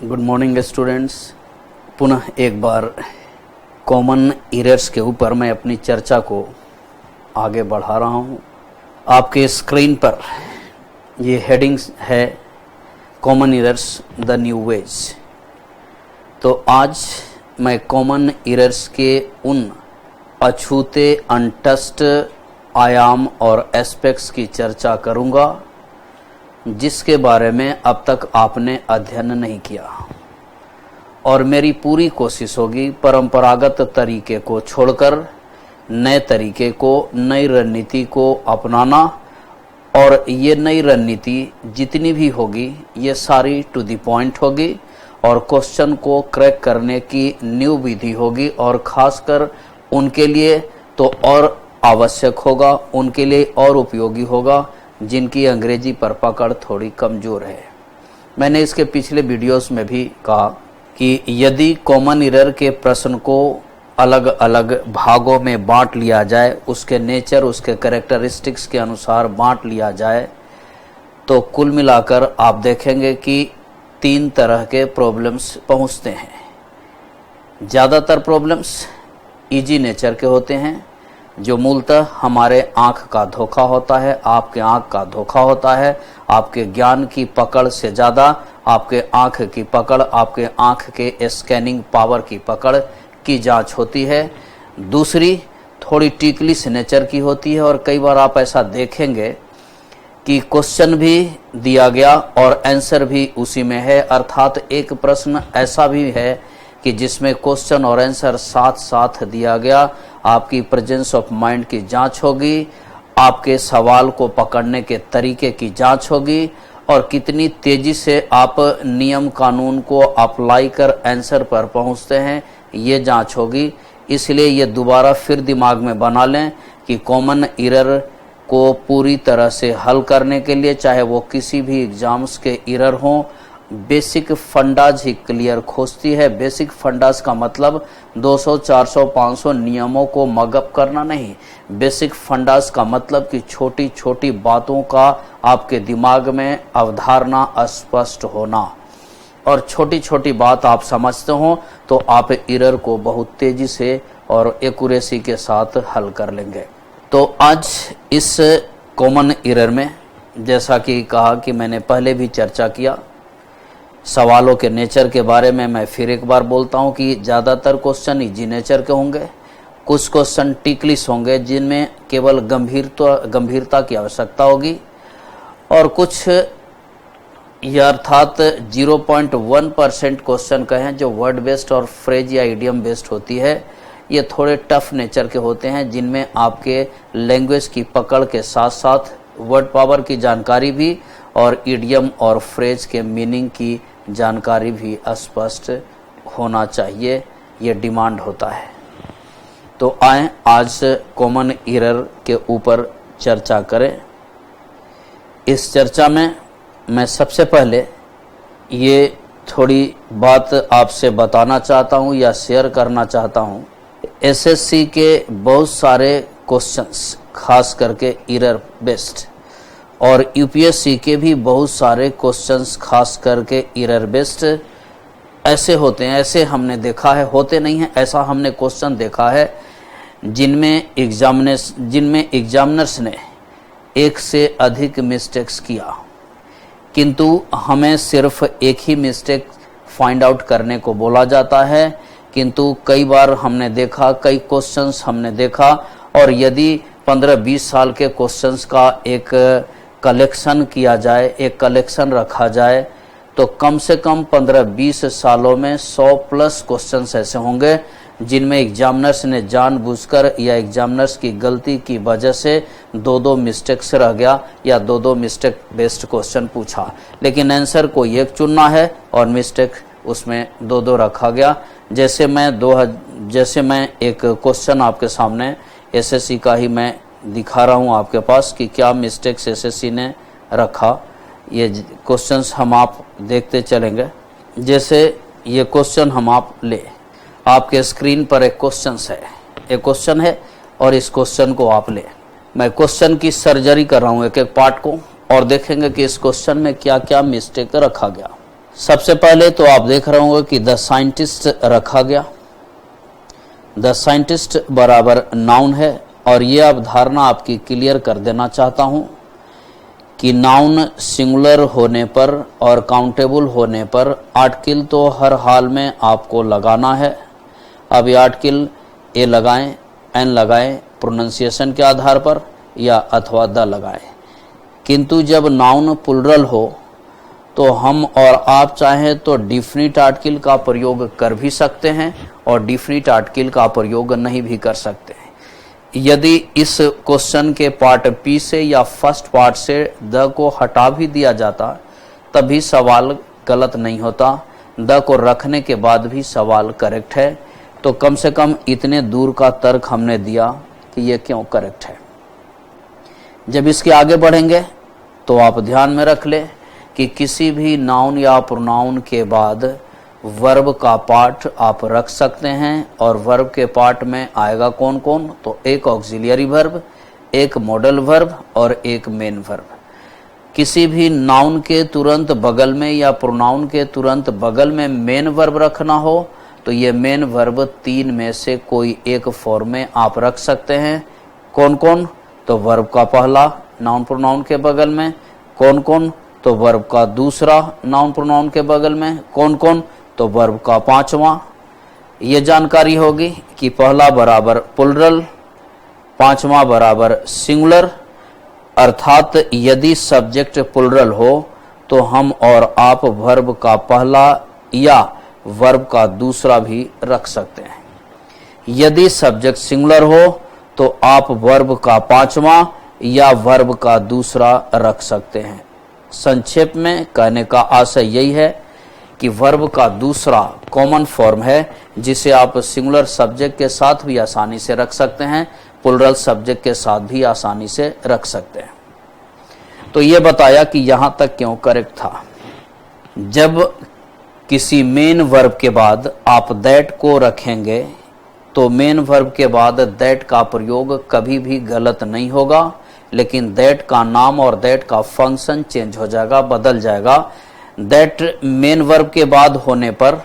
Good morning students. पुनः एक बार common errors के ऊपर मैं अपनी चर्चा को आगे बढ़ा रहा हूँ। आपके स्क्रीन पर ये हेडिंग्स है common errors the new ways. तो आज मैं कॉमन एरर्स के उन अछूते अनटच्ड आयाम और एस्पेक्ट्स की चर्चा करूँगा जिसके बारे में अब तक आपने अध्ययन नहीं किया, और मेरी पूरी कोशिश होगी परंपरागत तरीके को छोड़कर नए तरीके को, नई रणनीति को अपनाना। और ये नई रणनीति जितनी भी होगी ये सारी टू द पॉइंट होगी और क्वेश्चन को क्रैक करने की न्यू विधि होगी, और खासकर उनके लिए तो और आवश्यक होगा, उनके लिए और उपयोगी होगा जिनकी अंग्रेजी पर पकड़ थोड़ी कमज़ोर है। मैंने इसके पिछले वीडियोस में भी कहा कि यदि कॉमन एरर के प्रश्न को अलग अलग भागों में बांट लिया जाए, उसके नेचर, उसके कैरेक्टरिस्टिक्स के अनुसार बांट लिया जाए, तो कुल मिलाकर आप देखेंगे कि 3 तरह के प्रॉब्लम्स पहुंचते हैं। ज़्यादातर प्रॉब्लम्स इजी नेचर के होते हैं, जो मूलतः हमारे आँख का धोखा होता है, आपके आँख का धोखा होता है। आपके ज्ञान की पकड़ से ज़्यादा आपके आँख की पकड़, आपके आँख के स्कैनिंग पावर की पकड़ की जांच होती है। दूसरी थोड़ी टिकलिश नेचर की होती है, और कई बार आप ऐसा देखेंगे कि क्वेश्चन भी दिया गया और आंसर भी उसी में है, अर्थात एक प्रश्न ऐसा भी है कि जिसमें क्वेश्चन और आंसर साथ साथ दिया गया। आपकी प्रेजेंस ऑफ माइंड की जांच होगी, आपके सवाल को पकड़ने के तरीके की जांच होगी, और कितनी तेजी से आप नियम कानून को अप्लाई कर आंसर पर पहुंचते हैं ये जांच होगी। इसलिए ये दोबारा फिर दिमाग में बना लें कि कॉमन एरर को पूरी तरह से हल करने के लिए, चाहे वो किसी भी एग्जाम्स के एरर हों, बेसिक फंडाज ही क्लियर खोजती है। बेसिक फंडाज का मतलब 200, 400, 500 नियमों को मगअप करना नहीं। बेसिक फंडाज का मतलब कि छोटी छोटी बातों का आपके दिमाग में अवधारणा स्पष्ट होना, और छोटी छोटी बात आप समझते हो तो आप एरर को बहुत तेजी से और एक्यूरेसी के साथ हल कर लेंगे। तो आज इस कॉमन एरर में, जैसा कि कहा कि मैंने पहले भी चर्चा किया, सवालों के नेचर के बारे में मैं फिर एक बार बोलता हूं कि ज़्यादातर क्वेश्चन इजी नेचर के होंगे, कुछ क्वेश्चन टिकलिश होंगे जिनमें केवल गंभीरता की आवश्यकता होगी, और कुछ अर्थात 0.1% क्वेश्चन कहें जो वर्ड बेस्ड और फ्रेज या इडियम बेस्ड होती है, ये थोड़े टफ नेचर के होते हैं, जिनमें आपके लैंग्वेज की पकड़ के साथ साथ वर्ड पावर की जानकारी भी और इडियम और फ्रेज के मीनिंग की जानकारी भी स्पष्ट होना चाहिए, ये डिमांड होता है। तो आए आज कॉमन एरर के ऊपर चर्चा करें। इस चर्चा में मैं सबसे पहले ये थोड़ी बात आपसे बताना चाहता हूँ या शेयर करना चाहता हूँ। एसएससी के बहुत सारे क्वेश्चंस खास करके एरर बेस्ड, और यूपीएससी के भी बहुत सारे क्वेश्चंस खास करके एरर बेस्ड ऐसे होते हैं, ऐसे हमने देखा है, होते नहीं हैं, ऐसा हमने क्वेश्चन देखा है जिनमें एग्जामिनर्स ने 1 से अधिक मिस्टेक्स किया, किंतु हमें सिर्फ एक ही मिस्टेक फाइंड आउट करने को बोला जाता है। किंतु कई बार हमने देखा, कई क्वेश्चंस हमने देखा, और यदि 15-20 साल के क्वेश्चंस का एक कलेक्शन किया जाए, एक कलेक्शन रखा जाए, तो कम से कम 15-20 सालों में 100+ क्वेश्चंस ऐसे होंगे जिनमें एग्जामिनर्स ने जानबूझकर या एग्जामिनर्स की गलती की वजह से 2-2 मिस्टेक्स रह गया या 2-2 मिस्टेक बेस्ड क्वेश्चन पूछा, लेकिन आंसर कोई एक चुनना है और मिस्टेक उसमें 2-2 रखा गया। जैसे मैं एक क्वेश्चन आपके सामने एसएससी का ही मैं दिखा रहा हूं आपके पास कि क्या मिस्टेक्स एसएससी ने रखा। ये क्वेश्चंस हम आप देखते चलेंगे। जैसे ये क्वेश्चन हम आप ले, आपके स्क्रीन पर एक क्वेश्चन है और इस क्वेश्चन को आप ले। मैं क्वेश्चन की सर्जरी कर रहा हूं एक एक पार्ट को और देखेंगे कि इस क्वेश्चन में क्या क्या मिस्टेक रखा गया। सबसे पहले तो आप देख रहे होंगे कि द साइंटिस्ट रखा गया। द साइंटिस्ट बराबर नाउन है और ये अवधारणा आपकी क्लियर कर देना चाहता हूं कि नाउन सिंगुलर होने पर और काउंटेबल होने पर आर्टिकल तो हर हाल में आपको लगाना है। अब ये आर्टिकल ए लगाएं, एन लगाएं प्रोनाउंसिएशन के आधार पर या अथवा द लगाएं, किंतु जब नाउन प्लुरल हो तो हम और आप चाहें तो डिफिनिट आर्टिकल का प्रयोग कर भी सकते हैं और डिफिनिट आर्टिकल का प्रयोग नहीं भी कर सकते हैं। यदि इस क्वेश्चन के पार्ट पी से या फर्स्ट पार्ट से द को हटा भी दिया जाता तभी सवाल गलत नहीं होता। द को रखने के बाद भी सवाल करेक्ट है। तो कम से कम इतने दूर का तर्क हमने दिया कि यह क्यों करेक्ट है। जब इसके आगे बढ़ेंगे तो आप ध्यान में रख ले कि किसी भी नाउन या प्रोनाउन के बाद वर्ब का पार्ट आप रख सकते हैं और वर्ब के पार्ट में आएगा कौन कौन, तो एक ऑक्सिलियरी वर्ब, एक मॉडल वर्ब और एक मेन वर्ब। किसी भी नाउन के तुरंत बगल में या प्रोनाउन के तुरंत बगल में मेन वर्ब रखना हो तो ये मेन वर्ब तीन में से कोई एक फॉर्म में आप रख सकते हैं। कौन कौन, तो वर्ब का पहला नाउन प्रोनाउन के बगल में, कौन कौन, तो वर्ब का दूसरा नाउन प्रोनाउन के बगल में, कौन कौन, तो वर्ब का पांचवा। ये जानकारी होगी कि पहला बराबर प्लुरल, पांचवा बराबर सिंगुलर, अर्थात यदि सब्जेक्ट प्लुरल हो तो हम और आप वर्ब का पहला या वर्ब का दूसरा भी रख सकते हैं। यदि सब्जेक्ट सिंगुलर हो तो आप वर्ब का पांचवा या वर्ब का दूसरा रख सकते हैं। संक्षेप में कहने का आशय यही है कि वर्ब का दूसरा कॉमन फॉर्म है जिसे आप सिंगुलर सब्जेक्ट के साथ भी आसानी से रख सकते हैं, प्लुरल सब्जेक्ट के साथ भी आसानी से रख सकते हैं। तो ये बताया कि यहां तक क्यों करेक्ट था। जब किसी मेन वर्ब के बाद आप दैट को रखेंगे तो मेन वर्ब के बाद दैट का प्रयोग कभी भी गलत नहीं होगा, लेकिन दैट का नाम और दैट का फंक्शन चेंज हो जाएगा, बदल जाएगा। दैट मेन वर्ब के बाद होने पर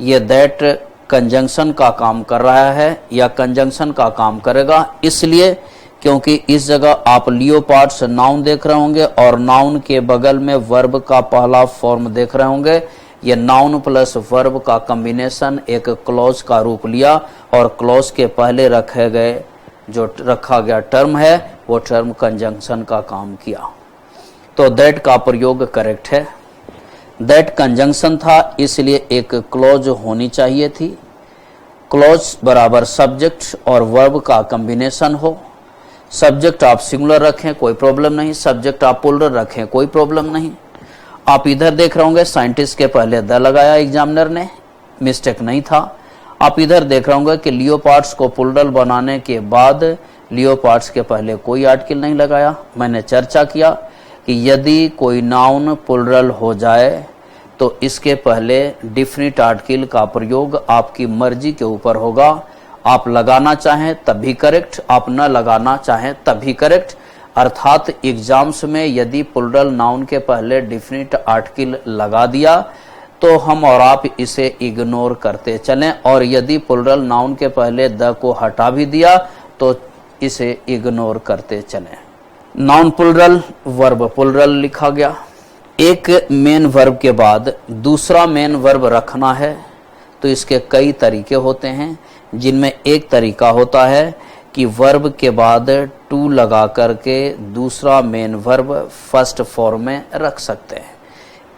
यह दैट कंजंक्शन का काम कर रहा है या कंजंक्शन का काम करेगा, इसलिए क्योंकि इस जगह आप लियोपार्ड्स नाउन देख रहे होंगे और नाउन के बगल में वर्ब का पहला फॉर्म देख रहे होंगे। यह नाउन प्लस वर्ब का कॉम्बिनेशन एक क्लॉज का रूप लिया और क्लॉज के पहले रखे गए जो रखा गया टर्म है वो टर्म कंजंक्शन का काम किया। तो दैट का प्रयोग करेक्ट है। दैट कंजंक्शन था इसलिए एक क्लॉज होनी चाहिए थी। क्लॉज बराबर सब्जेक्ट और वर्ब का कॉम्बिनेशन हो। सब्जेक्ट आप सिंगुलर रखें कोई प्रॉब्लम नहीं, सब्जेक्ट आप प्लुरल रखें कोई प्रॉब्लम नहीं। आप इधर देख रहे होंगे साइंटिस्ट के पहले द लगाया एग्जामिनर ने, मिस्टेक नहीं था। आप इधर देख रहे होंगे कि लियोपार्ड्स को प्लुरल बनाने के बाद लियोपार्ड्स के पहले कोई आर्टिकल नहीं लगाया। मैंने चर्चा किया कि यदि कोई नाउन प्लुरल हो जाए तो इसके पहले डिफिनिट आर्टिकल का प्रयोग आपकी मर्जी के ऊपर होगा। आप लगाना चाहें तब भी करेक्ट, आप न लगाना चाहें तब भी करेक्ट। अर्थात एग्जाम्स में यदि प्लुरल नाउन के पहले डिफिनिट आर्टिकल लगा दिया तो हम और आप इसे इग्नोर करते चलें, और यदि प्लुरल नाउन के पहले द को हटा भी दिया तो इसे इग्नोर करते चलें। नाउन प्लुरल, वर्ब प्लुरल लिखा गया। एक मेन वर्ब के बाद दूसरा मेन वर्ब रखना है तो इसके कई तरीके होते हैं, जिनमें एक तरीका होता है कि वर्ब के बाद टू लगा करके दूसरा मेन वर्ब फर्स्ट फॉर्म में रख सकते हैं।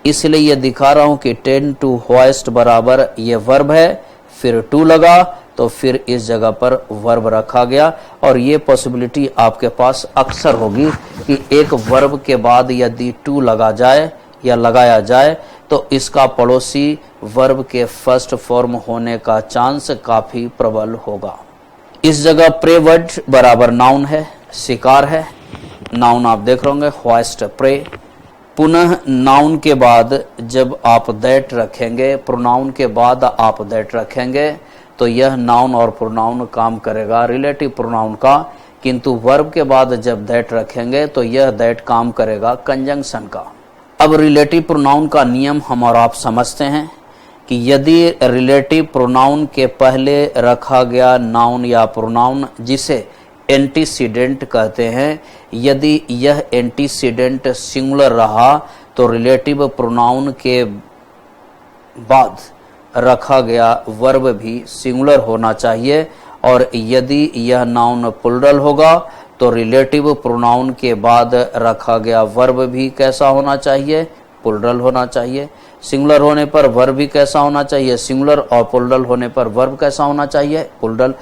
इसलिए ये दिखा रहा हूं कि टेंड टू होइस्ट बराबर ये वर्ब है, फिर टू लगा तो फिर इस जगह पर वर्ब रखा गया। और ये पॉसिबिलिटी आपके पास अक्सर होगी कि एक वर्ब के बाद यदि टू लगा जाए या लगाया जाए तो इसका पड़ोसी वर्ब के फर्स्ट फॉर्म होने का चांस काफी प्रबल होगा। इस जगह प्रे वर्ड बराबर नाउन है, शिकार है। नाउन आप देख रहे होंगे होइस्ट प्रे। पुनः नाउन के बाद जब आप दैट रखेंगे, प्रोनाउन के बाद आप दैट रखेंगे तो यह नाउन और प्रोनाउन काम करेगा रिलेटिव प्रोनाउन का, किंतु वर्ब के बाद जब दैट रखेंगे तो यह दैट काम करेगा कंजंक्शन का। अब रिलेटिव प्रोनाउन का नियम हम और आप समझते हैं कि यदि रिलेटिव प्रोनाउन के पहले रखा गया नाउन या प्रोनाउन जिसे एंटीसीडेंट कहते हैं, यदि यह एंटीसीडेंट सिंगुलर रहा तो रिलेटिव प्रोनाउन के बाद रखा गया वर्ब भी सिंगुलर होना चाहिए, और यदि यह नाउन प्लूरल होगा तो रिलेटिव प्रोनाउन के बाद रखा गया वर्ब भी कैसा होना चाहिए, प्लूरल होना चाहिए। सिंगुलर होने पर वर्ब भी कैसा होना चाहिए, सिंगुलर, और प्लूरल होने पर वर्ब कैसा होना चाहिए, प्लूरल।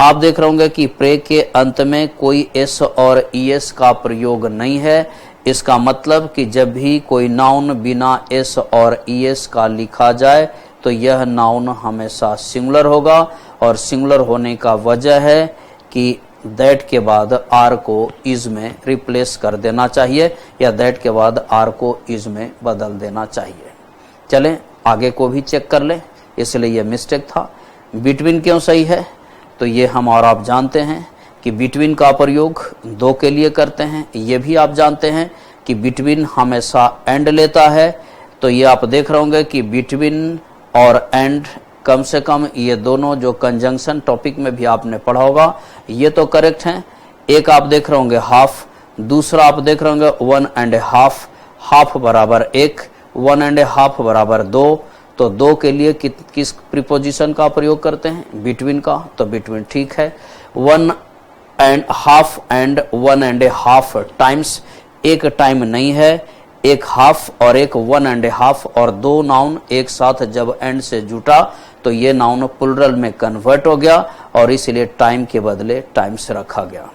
आप देख रहे होंगे कि प्रे के अंत में कोई एस और ईएस का प्रयोग नहीं है। इसका मतलब कि जब भी कोई नाउन बिना एस और ईएस का लिखा जाए तो यह नाउन हमेशा सिंगुलर होगा, और सिंगुलर होने का वजह है कि दैट के बाद आर को इज में रिप्लेस कर देना चाहिए, या दैट के बाद आर को इज में बदल देना चाहिए। चलें आगे को भी चेक कर लें, इसलिए यह मिस्टेक था। बिटवीन क्यों सही है, तो ये हम और आप जानते हैं कि बिटवीन का प्रयोग दो के लिए करते हैं। ये भी आप जानते हैं कि बिटवीन हमेशा एंड लेता है, तो ये आप देख रहे होंगे कि बिटवीन और एंड कम से कम ये दोनों जो कंजंक्शन टॉपिक में भी आपने पढ़ा होगा, ये तो करेक्ट हैं। एक आप देख रहे होंगे हाफ, दूसरा आप देख रहे होंगे 1.5, हाफ बराबर 1, 1.5 बराबर 2, तो 2 के लिए किस प्रीपोजिशन का प्रयोग करते हैं, बिटवीन का, तो बिटवीन ठीक है। 1.5 एंड 1.5 टाइम्स एक टाइम नहीं है, एक हाफ और एक 1.5, और दो नाउन एक साथ जब एंड से जुटा तो ये नाउन प्लूरल में कन्वर्ट हो गया, और इसलिए टाइम के बदले टाइम्स रखा गया।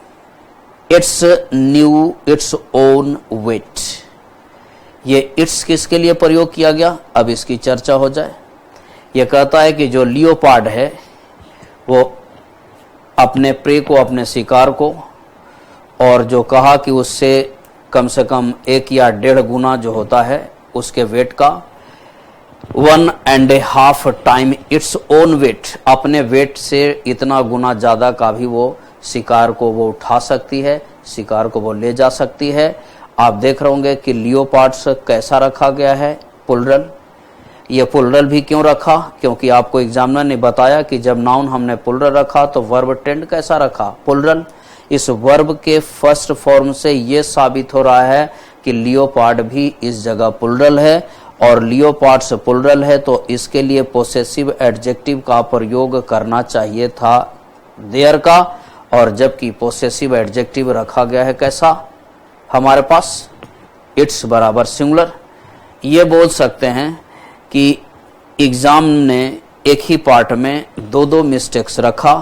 It's new its own wait, ये इट्स किसके लिए प्रयोग किया गया, अब इसकी चर्चा हो जाए। ये कहता है कि जो लियोपार्ड है वो अपने प्रे को, अपने शिकार को, और जो कहा कि उससे कम से कम 1 या 1.5 गुना जो होता है उसके वेट का 1.5 टाइम इट्स ओन वेट, अपने वेट से इतना गुना ज्यादा का भी वो शिकार को वो उठा सकती है, शिकार को वो ले जा सकती है। आप देख रहे होंगे कि लियोपार्ड्स कैसा रखा गया है, प्लूरल। ये प्लूरल भी क्यों रखा, क्योंकि आपको एग्जामिनर ने बताया कि जब नाउन हमने प्लूरल रखा तो वर्ब टेंड कैसा रखा, प्लूरल। इस वर्ब के फर्स्ट फॉर्म से ये साबित हो रहा है कि लियोपार्ड भी इस जगह प्लूरल है, और लियोपार्ड्स प्लूरल है तो इसके लिए पोसेसिव एडजेक्टिव का प्रयोग करना चाहिए था, देयर का, और जबकि पोसेसिव एडजेक्टिव रखा गया है कैसा हमारे पास, इट्स बराबर सिंगुलर। ये बोल सकते हैं कि एग्जाम ने एक ही पार्ट में दो मिस्टेक्स रखा।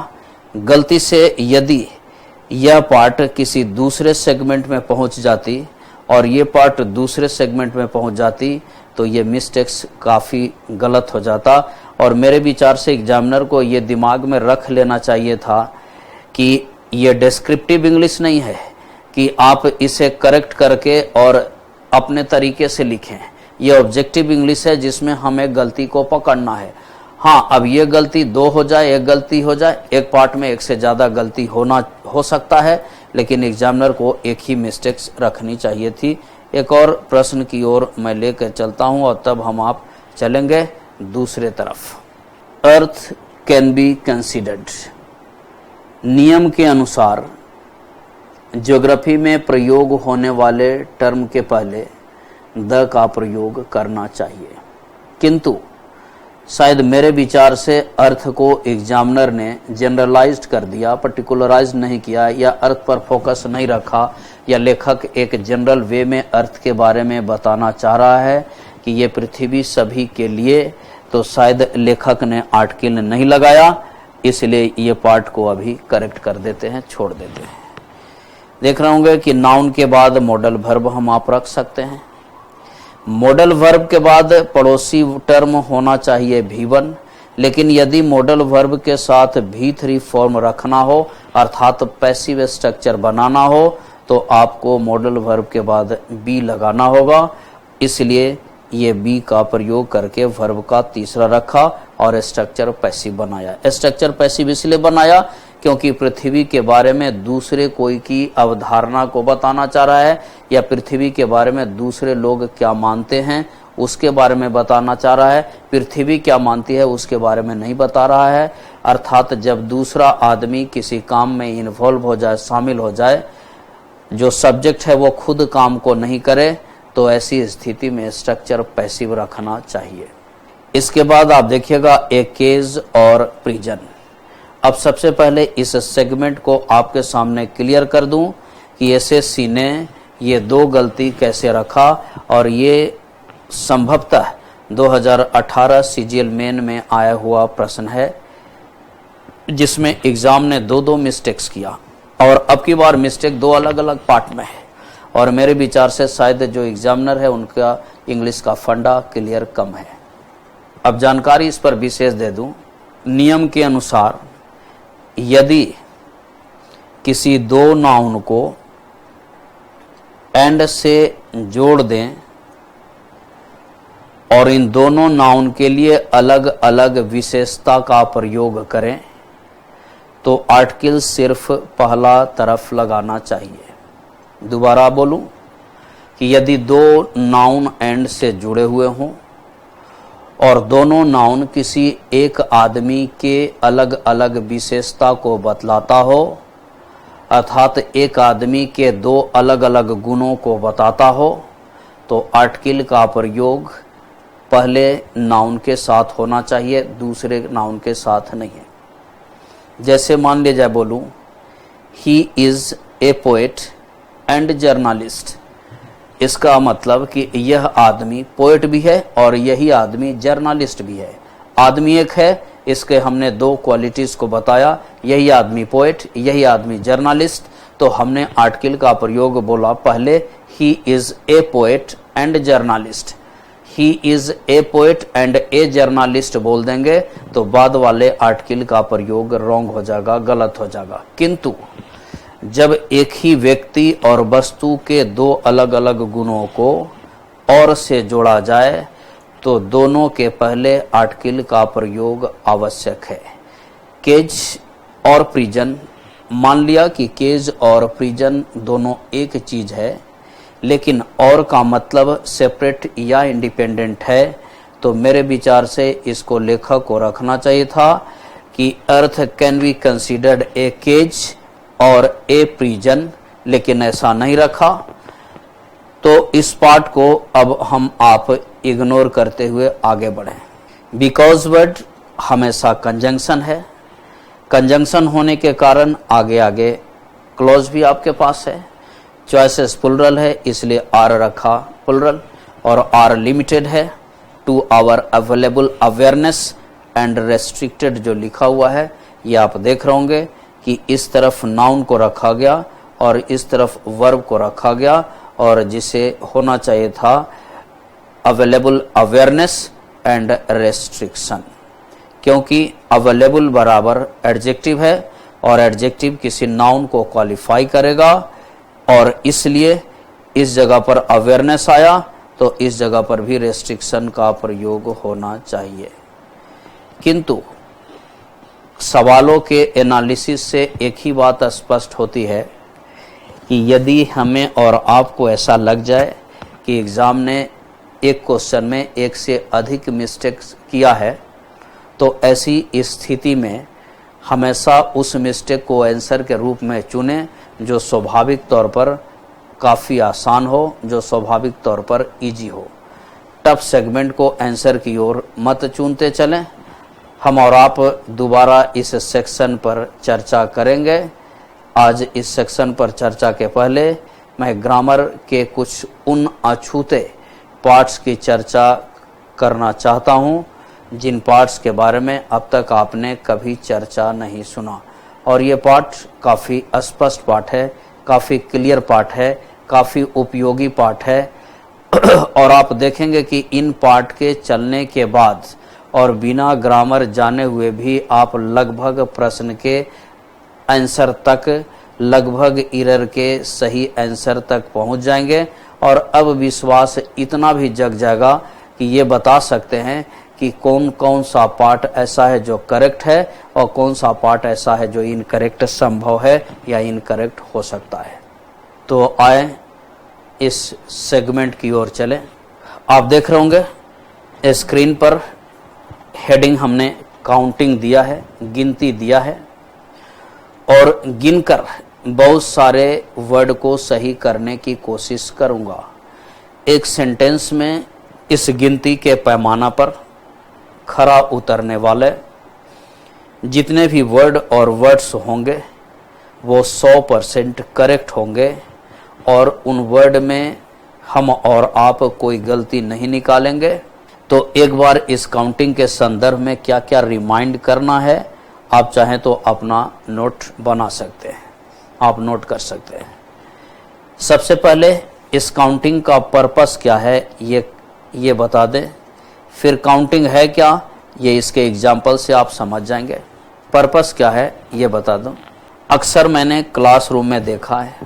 गलती से यदि यह पार्ट किसी दूसरे सेगमेंट में पहुंच जाती और ये पार्ट दूसरे सेगमेंट में पहुंच जाती तो ये मिस्टेक्स काफ़ी गलत हो जाता, और मेरे विचार से एग्जामिनर को ये दिमाग में रख लेना चाहिए था कि ये डिस्क्रिप्टिव इंग्लिश नहीं है कि आप इसे करेक्ट करके और अपने तरीके से लिखें। ये ऑब्जेक्टिव इंग्लिश है जिसमें हमें गलती को पकड़ना है। हाँ, अब ये गलती 2 हो जाए, एक गलती हो जाए, एक पार्ट में एक से ज़्यादा गलती हो सकता है, लेकिन एग्जामिनर को एक ही मिस्टेक्स रखनी चाहिए थी। एक और प्रश्न की ओर मैं लेकर चलता हूँ, और तब हम आप चलेंगे दूसरे तरफ। अर्थ कैन बी कंसीडर्ड, नियम के अनुसार ज्योग्राफी में प्रयोग होने वाले टर्म के पहले द का प्रयोग करना चाहिए, किंतु शायद मेरे विचार से अर्थ को एग्जामिनर ने जनरलाइज्ड कर दिया, पर्टिकुलराइज नहीं किया, या अर्थ पर फोकस नहीं रखा, या लेखक एक जनरल वे में अर्थ के बारे में बताना चाह रहा है कि ये पृथ्वी सभी के लिए, तो शायद लेखक ने आर्टिकल नहीं लगाया, इसलिए ये पार्ट को अभी करेक्ट कर देते हैं, छोड़ देते हैं। देख रहे होंगे कि नाउन के बाद मॉडल वर्ब हम आप रख सकते हैं। मॉडल वर्ब के बाद पड़ोसी टर्म होना चाहिए V1, लेकिन यदि मॉडल वर्ब के साथ V3 फॉर्म रखना हो, अर्थात पैसिव स्ट्रक्चर बनाना हो, तो आपको मॉडल वर्ब के बाद बी लगाना होगा। इसलिए ये बी का प्रयोग करके वर्ब का तीसरा रखा और स्ट्रक्चर पैसिव बनाया। स्ट्रक्चर पैसिव इसलिए बनाया क्योंकि पृथ्वी के बारे में दूसरे कोई की अवधारणा को बताना चाह रहा है, या पृथ्वी के बारे में दूसरे लोग क्या मानते हैं उसके बारे में बताना चाह रहा है। पृथ्वी क्या मानती है उसके बारे में नहीं बता रहा है। अर्थात जब दूसरा आदमी किसी काम में इन्वॉल्व हो जाए, शामिल हो जाए, जो सब्जेक्ट है वो खुद काम को नहीं करे, तो ऐसी स्थिति में स्ट्रक्चर पैसिव रखना चाहिए। इसके बाद आप देखिएगा ए केज और प्रिजन। अब सबसे पहले इस सेगमेंट को आपके सामने क्लियर कर दूं कि एसएससी ने ये दो गलती कैसे रखा, और ये संभवतः 2018 सीजीएल मेन में आया हुआ प्रश्न है, जिसमें एग्जाम ने दो मिस्टेक्स किया, और अब की बार मिस्टेक दो अलग अलग पार्ट में है। और मेरे विचार से शायद जो एग्जामिनर है उनका इंग्लिश का फंडा क्लियर कम है। अब जानकारी इस पर विशेष दे दूं, नियम के अनुसार यदि किसी दो नाउन को एंड से जोड़ दें और इन दोनों नाउन के लिए अलग अलग विशेषता का प्रयोग करें, तो आर्टिकल सिर्फ पहला तरफ लगाना चाहिए। दोबारा बोलूं कि यदि दो नाउन एंड से जुड़े हुए हों और दोनों नाउन किसी एक आदमी के अलग अलग विशेषता को बतलाता हो, अर्थात एक आदमी के दो अलग अलग गुणों को बताता हो, तो आर्टिकल का प्रयोग पहले नाउन के साथ होना चाहिए, दूसरे नाउन के साथ नहीं है। जैसे मान लिया जाए, बोलूं he is a poet and journalist. इसका मतलब कि यह आदमी पोएट भी है और यही आदमी जर्नलिस्ट भी है। आदमी एक है, इसके हमने दो क्वालिटीज को बताया, यही आदमी पोएट, यही आदमी जर्नलिस्ट। तो हमने आर्टिकल का प्रयोग बोला पहले, he is a poet and journalist. He is a poet and a journalist बोल देंगे तो बाद वाले आर्टिकल का प्रयोग रॉन्ग हो जाएगा, गलत हो जाएगा। किंतु जब एक ही व्यक्ति और वस्तु के दो अलग अलग गुणों को और से जोड़ा जाए, तो दोनों के पहले आर्टिकल का प्रयोग आवश्यक है। केज और प्रिजन, मान लिया कि केज और प्रिजन दोनों एक चीज है, लेकिन और का मतलब सेपरेट या इंडिपेंडेंट है, तो मेरे विचार से इसको लेखक को रखना चाहिए था कि earth can be considered a cage और ए प्रिजन, लेकिन ऐसा नहीं रखा। तो इस पार्ट को अब हम आप इग्नोर करते हुए आगे बढ़ें। बिकॉज वर्ड हमेशा कंजंक्शन है, कंजंक्शन होने के कारण आगे आगे क्लॉज भी आपके पास है। चॉइसेस प्लुरल है, इसलिए आर रखा प्लुरल, और आर लिमिटेड है to our available awareness and restricted जो लिखा हुआ है, ये आप देख रहे होंगे कि इस तरफ नाउन को रखा गया और इस तरफ वर्ब को रखा गया, और जिसे होना चाहिए था अवेलेबल अवेयरनेस एंड रेस्ट्रिक्शन, क्योंकि अवेलेबल बराबर एडजेक्टिव है और एडजेक्टिव किसी नाउन को क्वालिफाई करेगा, और इसलिए इस जगह पर अवेयरनेस आया तो इस जगह पर भी रेस्ट्रिक्शन का प्रयोग होना चाहिए। किंतु सवालों के एनालिसिस से एक ही बात स्पष्ट होती है कि यदि हमें और आपको ऐसा लग जाए कि एग्जाम ने एक क्वेश्चन में एक से अधिक मिस्टेक्स किया है, तो ऐसी स्थिति में हमेशा उस मिस्टेक को आंसर के रूप में चुनें जो स्वाभाविक तौर पर काफ़ी आसान हो, जो स्वाभाविक तौर पर इजी हो। टफ सेगमेंट को आंसर की ओर मत चुनते चलें। हम और आप दोबारा इस सेक्शन पर चर्चा करेंगे। आज इस सेक्शन पर चर्चा के पहले मैं ग्रामर के कुछ उन अछूते पार्ट्स की चर्चा करना चाहता हूँ जिन पार्ट्स के बारे में अब तक आपने कभी चर्चा नहीं सुना, और ये पार्ट काफ़ी स्पष्ट पार्ट है, काफ़ी क्लियर पार्ट है, काफ़ी उपयोगी पार्ट है। और आप देखेंगे कि इन पार्ट के चलने के बाद और बिना ग्रामर जाने हुए भी आप लगभग प्रश्न के आंसर तक, लगभग एरर के सही आंसर तक पहुंच जाएंगे। और अब विश्वास इतना भी जग जाएगा कि ये बता सकते हैं कि कौन कौन सा पार्ट ऐसा है जो करेक्ट है और कौन सा पार्ट ऐसा है जो इनकरेक्ट संभव है या इनकरेक्ट हो सकता है। तो आए इस सेगमेंट की ओर चलें। आप देख रहे होंगे स्क्रीन पर हेडिंग हमने काउंटिंग दिया है, गिनती दिया है, और गिनकर बहुत सारे वर्ड को सही करने की कोशिश करूंगा। एक सेंटेंस में इस गिनती के पैमाना पर खरा उतरने वाले जितने भी वर्ड और वर्ड्स होंगे वो 100% करेक्ट होंगे, और उन वर्ड में हम और आप कोई गलती नहीं निकालेंगे। तो एक बार इस काउंटिंग के संदर्भ में क्या क्या रिमाइंड करना है, आप चाहें तो अपना नोट बना सकते हैं, आप नोट कर सकते हैं। सबसे पहले इस काउंटिंग का पर्पस क्या है ये बता दें, फिर काउंटिंग है क्या ये इसके एग्जाम्पल से आप समझ जाएंगे। पर्पस क्या है ये बता दूं। अक्सर मैंने क्लासरूम में देखा है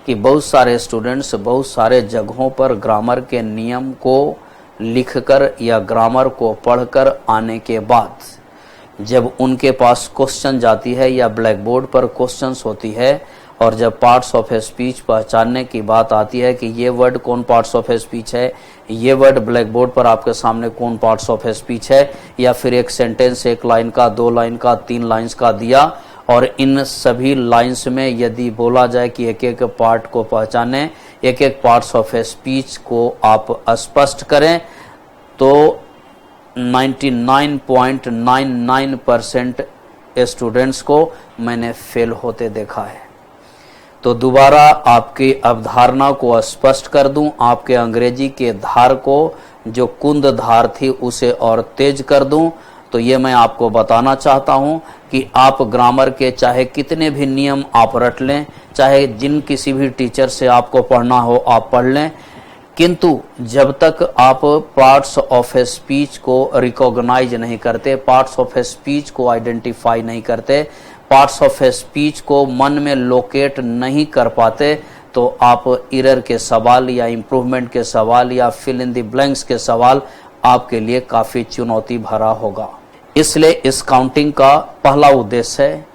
कि बहुत सारे स्टूडेंट्स बहुत सारे जगहों पर ग्रामर के नियम को लिखकर या ग्रामर को पढ़कर आने के बाद जब उनके पास क्वेश्चन जाती है या ब्लैक बोर्ड पर क्वेश्चंस होती है, और जब पार्ट्स ऑफ ए स्पीच पहचानने की बात आती है कि ये वर्ड कौन पार्ट्स ऑफ ए स्पीच है, ये वर्ड ब्लैक बोर्ड पर आपके सामने कौन पार्ट्स ऑफ ए स्पीच है, या फिर एक सेंटेंस 1 लाइन का, 2 लाइन का, 3 लाइन्स का दिया, और इन सभी लाइन्स में यदि बोला जाए कि एक एक पार्ट को पहचानें, एक एक पार्ट्स ऑफ ए स्पीच को आप स्पष्ट करें, तो 99.99% स्टूडेंट्स को मैंने फेल होते देखा है। तो दोबारा आपकी अवधारणा को स्पष्ट कर दूं, आपके अंग्रेजी के धार को, जो कुंद धार थी उसे और तेज कर दूं, तो ये मैं आपको बताना चाहता हूं कि आप ग्रामर के चाहे कितने भी नियम आप रट लें, चाहे जिन किसी भी टीचर से आपको पढ़ना हो आप पढ़ लें, किंतु जब तक आप पार्ट्स ऑफ ए स्पीच को रिकॉग्नाइज नहीं करते, पार्ट्स ऑफ ए स्पीच को आइडेंटिफाई नहीं करते, पार्ट्स ऑफ ए स्पीच को मन में लोकेट नहीं कर पाते, तो आप एरर के सवाल या इम्प्रूवमेंट के सवाल या फिल इन द ब्लैंक्स के सवाल आपके लिए काफी चुनौती भरा होगा। इसलिए इस काउंटिंग का पहला उद्देश्य है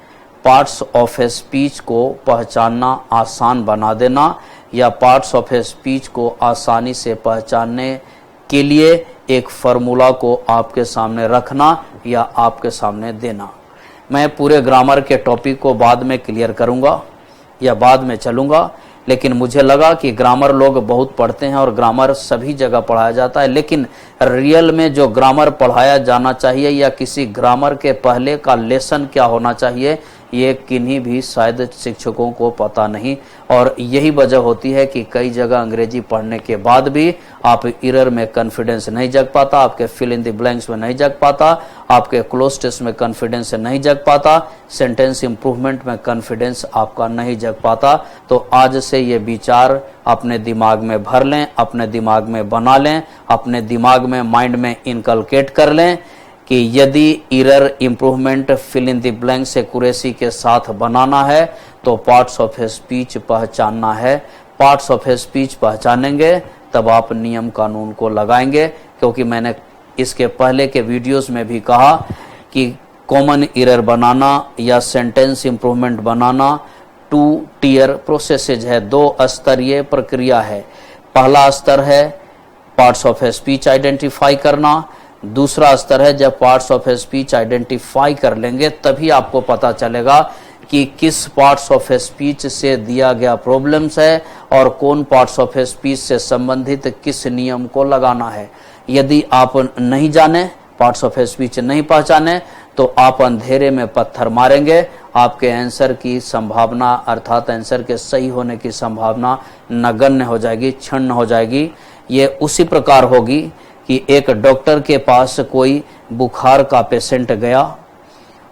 पार्ट्स ऑफ ए स्पीच को पहचानना आसान बना देना, या पार्ट्स ऑफ ए स्पीच को आसानी से पहचानने के लिए एक फार्मूला को आपके सामने रखना या आपके सामने देना। मैं पूरे ग्रामर के टॉपिक को बाद में क्लियर करूंगा या बाद में चलूंगा, लेकिन मुझे लगा कि ग्रामर लोग बहुत पढ़ते हैं और ग्रामर सभी जगह पढ़ाया जाता है, लेकिन रियल में जो ग्रामर पढ़ाया जाना चाहिए या किसी ग्रामर के पहले का लेसन क्या होना चाहिए, ये किन्हीं भी शायद शिक्षकों को पता नहीं, और यही वजह होती है कि कई जगह अंग्रेजी पढ़ने के बाद भी आप एरर में कॉन्फिडेंस नहीं जग पाता, आपके फिल इन द ब्लैंक्स में नहीं जग पाता, आपके क्लोज टेस्ट में कॉन्फिडेंस नहीं जग पाता, सेंटेंस इंप्रूवमेंट में कॉन्फिडेंस आपका नहीं जग पाता। तो आज से ये विचार अपने दिमाग में भर लें, अपने दिमाग में बना लें, अपने दिमाग में माइंड में इनकलकेट कर लें कि यदि error improvement fill in the blanks accuracy के साथ बनाना है तो पार्ट्स ऑफ ए स्पीच पहचानना है। पार्ट्स ऑफ ए स्पीच पहचानेंगे तब आप नियम कानून को लगाएंगे, क्योंकि मैंने इसके पहले के वीडियोस में भी कहा कि कॉमन एरर बनाना या सेंटेंस इंप्रूवमेंट बनाना 2 टियर प्रोसेसेज है, 2 स्तरीय प्रक्रिया है। पहला स्तर है parts of a speech identify करना, दूसरा स्तर है जब parts of a speech identify कर लेंगे तभी आपको पता चलेगा कि किस पार्ट्स ऑफ ए स्पीच से दिया गया प्रॉब्लम्स है और कौन पार्ट्स ऑफ ए स्पीच से संबंधित किस नियम को लगाना है। यदि आप नहीं जाने, पार्ट्स ऑफ ए स्पीच नहीं पहचाने, तो आप अंधेरे में पत्थर मारेंगे, आपके आंसर की संभावना अर्थात आंसर के सही होने की संभावना नगण्य हो जाएगी, क्षण हो जाएगी। ये उसी प्रकार होगी कि एक डॉक्टर के पास कोई बुखार का पेशेंट गया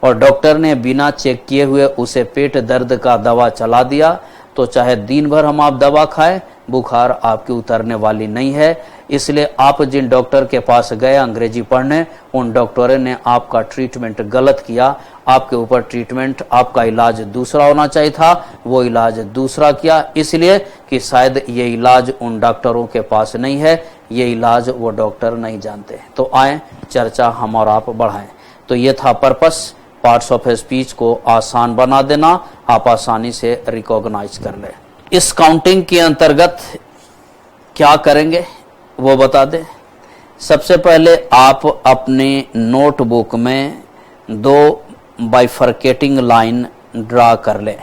और डॉक्टर ने बिना चेक किए हुए उसे पेट दर्द का दवा चला दिया, तो चाहे दिन भर हम आप दवा खाएं, बुखार आपकी उतरने वाली नहीं है। इसलिए आप जिन डॉक्टर के पास गए अंग्रेजी पढ़ने, उन डॉक्टरों ने आपका ट्रीटमेंट गलत किया, आपके ऊपर ट्रीटमेंट, आपका इलाज दूसरा होना चाहिए था, वो इलाज दूसरा किया, इसलिए कि शायद ये इलाज उन डॉक्टरों के पास नहीं है, ये इलाज वो डॉक्टर नहीं जानते। तो आए चर्चा हम और आप बढ़ाएं। तो ये था पर्पस, पार्ट्स ऑफ स्पीच को आसान बना देना, आप आसानी से रिकॉग्नाइज कर लें। इस काउंटिंग के अंतर्गत क्या करेंगे वो बता दें। सबसे पहले आप अपने नोटबुक में 2 बाइफरकेटिंग लाइन ड्रा कर लें,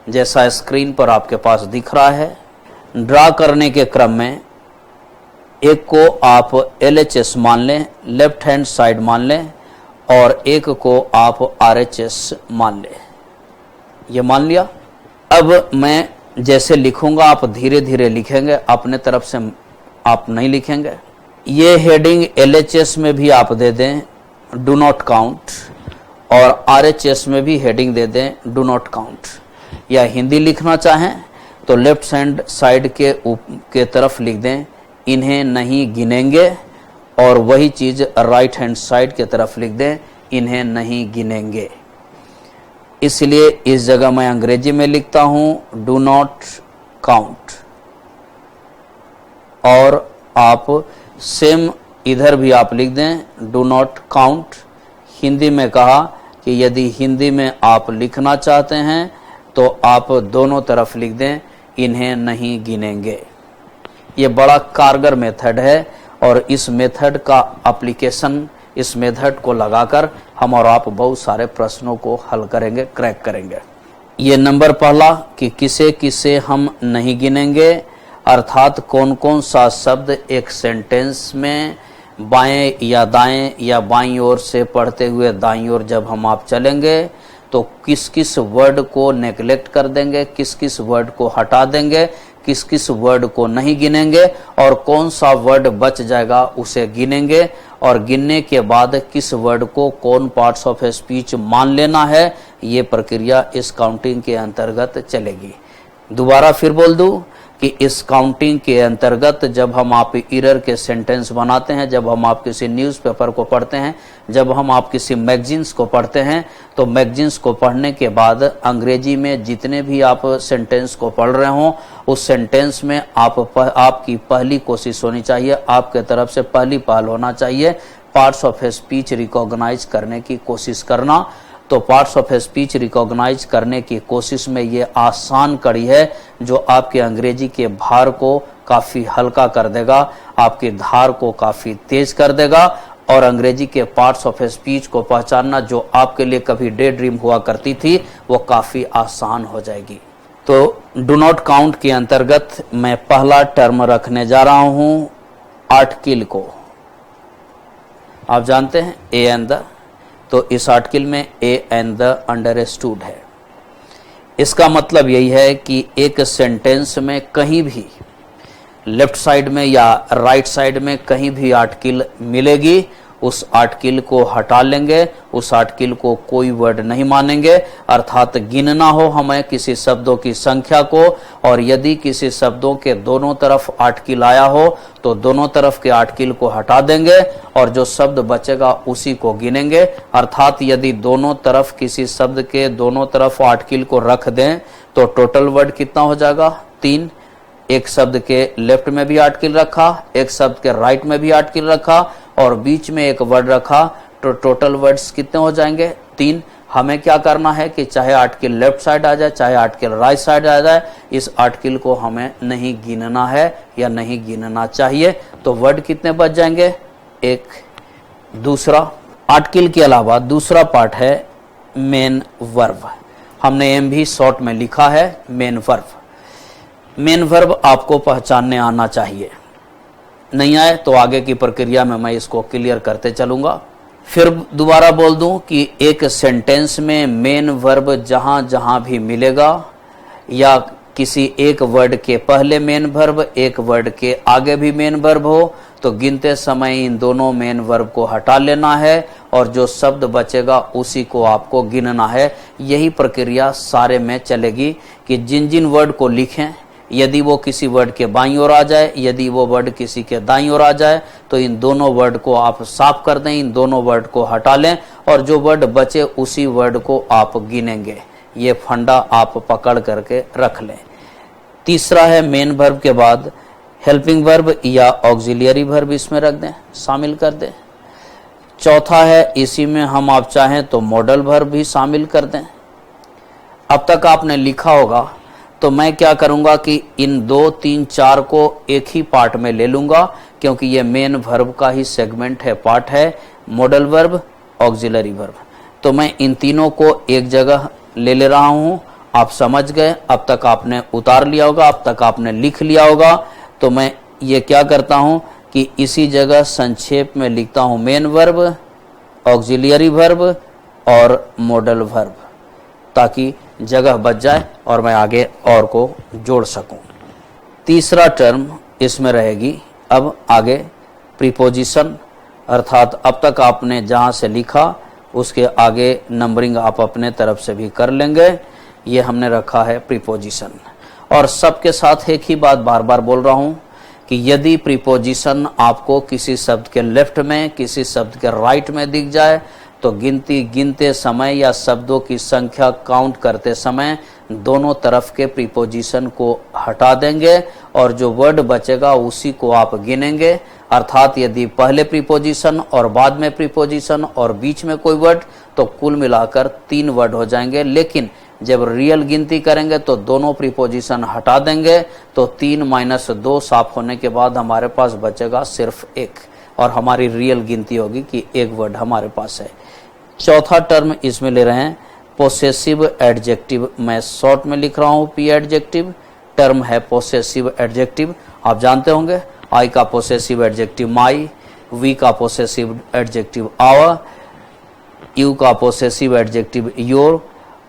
जैसा स्क्रीन पर आपके पास दिख रहा है। ड्रा करने के क्रम में एक को आप LHS मान लें, लेफ्ट हैंड साइड मान लें, और एक को आप RHS मान लें। ये मान लिया। अब मैं जैसे लिखूंगा आप धीरे धीरे लिखेंगे, अपने तरफ से आप नहीं लिखेंगे। ये हेडिंग LHS में भी आप दे दें डू नॉट काउंट, और RHS में भी हेडिंग दे दें डू नॉट काउंट। या हिंदी लिखना चाहें तो लेफ्ट हैंड साइड के तरफ लिख दें इन्हें नहीं गिनेंगे, और वही चीज राइट हैंड साइड के तरफ लिख दें इन्हें नहीं गिनेंगे। इसलिए इस जगह मैं अंग्रेजी में लिखता हूं डू नॉट काउंट, और आप सेम इधर भी आप लिख दें डू नॉट काउंट। हिंदी में कहा कि यदि हिंदी में आप लिखना चाहते हैं तो आप दोनों तरफ लिख दें इन्हें नहीं गिनेंगे। ये बड़ा कारगर मेथड है, और इस मेथड का एप्लीकेशन, इस मेथड को लगाकर हम और आप बहुत सारे प्रश्नों को हल करेंगे, क्रैक करेंगे। ये नंबर पहला कि किसे किसे हम नहीं गिनेंगे, अर्थात कौन कौन सा शब्द एक सेंटेंस में बाएं या दाएं या बाईं ओर से पढ़ते हुए दाईं ओर जब हम आप चलेंगे तो किस किस वर्ड को नेग्लेक्ट कर देंगे, किस किस वर्ड को हटा देंगे, किस किस वर्ड को नहीं गिनेंगे, और कौन सा वर्ड बच जाएगा उसे गिनेंगे, और गिनने के बाद किस वर्ड को कौन पार्ट्स ऑफ स्पीच मान लेना है। ये प्रक्रिया इस काउंटिंग के अंतर्गत चलेगी। दोबारा फिर बोल दूं कि इस काउंटिंग के अंतर्गत जब हम आप इरर के सेंटेंस बनाते हैं, जब हम आप किसी न्यूज़पेपर को पढ़ते हैं, जब हम आप किसी मैगजीन्स को पढ़ते हैं, तो मैगजीन्स को पढ़ने के बाद अंग्रेजी में जितने भी आप सेंटेंस को पढ़ रहे हों, उस सेंटेंस में आपकी पहली कोशिश होनी चाहिए, आपके तरफ से पहली पहल होना चाहिए पार्ट्स ऑफ स्पीच रिकॉग्नाइज करने की कोशिश करना। तो पार्ट्स ऑफ स्पीच रिकॉग्नाइज करने की कोशिश में ये आसान कड़ी है जो आपके अंग्रेजी के भार को काफ़ी हल्का कर देगा, आपकी धार को काफ़ी तेज कर देगा, और अंग्रेजी के पार्ट्स ऑफ स्पीच को पहचानना जो आपके लिए कभी डे ड्रीम हुआ करती थी वो काफ़ी आसान हो जाएगी। तो डू नॉट काउंट के अंतर्गत मैं पहला टर्म रखने जा रहा हूं आर्टिकल को। आप जानते हैं ए एंड द, तो इस आर्टिकल में ए एंड द अंडरस्टूड है। इसका मतलब यही है कि एक सेंटेंस में कहीं भी लेफ्ट साइड में या राइट साइड में कहीं भी आर्टिकल मिलेगी, उस आर्टिकल को हटा लेंगे, उस आर्टिकल को कोई वर्ड नहीं मानेंगे, अर्थात गिनना हो हमें किसी शब्दों की संख्या को, और यदि किसी शब्दों के दोनों तरफ आर्टिकल आया हो तो दोनों तरफ के आर्टिकल को हटा देंगे, और जो शब्द बचेगा उसी को गिनेंगे। अर्थात यदि दोनों तरफ किसी शब्द के दोनों तरफ आर्टिकल को रख दें तो टोटल वर्ड कितना हो जाएगा? 3। एक शब्द के लेफ्ट में भी आर्टिकल रखा, एक शब्द के राइट में भी आर्टिकल रखा, और बीच में एक वर्ड रखा, तो टोटल वर्ड्स कितने हो जाएंगे? 3। हमें क्या करना है कि चाहे आर्टिकल लेफ्ट साइड आ जाए, चाहे आर्टिकल राइट साइड आ जाए, इस आर्टिकल को हमें नहीं गिनना है या नहीं गिनना चाहिए। तो वर्ड कितने बच जाएंगे? एक। दूसरा, आर्टिकल के अलावा दूसरा पार्ट है मेन वर्ब। हमने एम भी शॉर्ट में लिखा है मेन वर्ब। मेन वर्ब आपको पहचानने आना चाहिए, नहीं आए तो आगे की प्रक्रिया में मैं इसको क्लियर करते चलूंगा। फिर दोबारा बोल दूं कि एक सेंटेंस में मेन वर्ब जहां जहां भी मिलेगा, या किसी एक वर्ड के पहले मेन वर्ब, एक वर्ड के आगे भी मेन वर्ब हो, तो गिनते समय इन दोनों मेन वर्ब को हटा लेना है, और जो शब्द बचेगा उसी को आपको गिनना है। यही प्रक्रिया सारे में चलेगी कि जिन जिन वर्ड को लिखें, यदि वो किसी वर्ड के बाईं ओर आ जाए, यदि वो वर्ड किसी के दाईं ओर आ जाए, तो इन दोनों वर्ड को आप साफ कर दें, इन दोनों वर्ड को हटा लें, और जो वर्ड बचे उसी वर्ड को आप गिनेंगे। ये फंडा आप पकड़ करके रख लें। तीसरा है मेन वर्ब के बाद हेल्पिंग वर्ब या ऑक्सिलियरी वर्ब इसमें रख दें, शामिल कर दें। चौथा है इसी में हम आप चाहें तो मॉडल वर्ब भी शामिल कर दें। अब तक आपने लिखा होगा, तो मैं क्या करूंगा कि इन 2, 3, 4 को एक ही पार्ट में ले लूंगा, क्योंकि ये मेन वर्ब का ही सेगमेंट है, पार्ट है, मॉडल वर्ब, ऑक्सिलरी वर्ब। तो मैं इन तीनों को एक जगह ले रहा हूं। आप समझ गए, अब तक आपने उतार लिया होगा, अब तक आपने लिख लिया होगा। तो मैं ये क्या करता हूं कि इसी जगह संक्षेप में लिखता हूं मेन वर्ब, ऑक्सिलियरी वर्ब और मॉडल वर्ब, ताकि जगह बच जाए और मैं आगे और को जोड़ सकूं। तीसरा टर्म इसमें रहेगी अब आगे प्रीपोजिशन, अर्थात अब तक आपने जहां से लिखा उसके आगे नंबरिंग आप अपने तरफ से भी कर लेंगे। ये हमने रखा है प्रीपोजिशन। और सबके साथ एक ही बात बार बार बोल रहा हूं कि यदि प्रीपोजिशन आपको किसी शब्द के लेफ्ट में, किसी शब्द के राइट में दिख जाए, तो गिनते समय या शब्दों की संख्या काउंट करते समय दोनों तरफ के प्रीपोजिशन को हटा देंगे और जो वर्ड बचेगा उसी को आप गिनेंगे। अर्थात यदि पहले प्रीपोजिशन और बाद में प्रीपोजिशन और बीच में कोई वर्ड, तो कुल मिलाकर 3 वर्ड हो जाएंगे। लेकिन जब रियल गिनती करेंगे तो दोनों प्रीपोजिशन हटा देंगे, तो 3 - 2 साफ होने के बाद हमारे पास बचेगा सिर्फ 1, और हमारी रियल गिनती होगी कि 1 वर्ड हमारे पास है। चौथा टर्म इसमें ले रहे हैं पोसेसिव एडजेक्टिव। मैं शॉर्ट में लिख रहा हूं पी एडजेक्टिव। टर्म है पोसेसिव एडजेक्टिव। आप जानते होंगे, आई का पोसेसिव एडजेक्टिव माई, वी का पोसेसिव एडजेक्टिव आवर, यू का पोसेसिव एडजेक्टिव योर,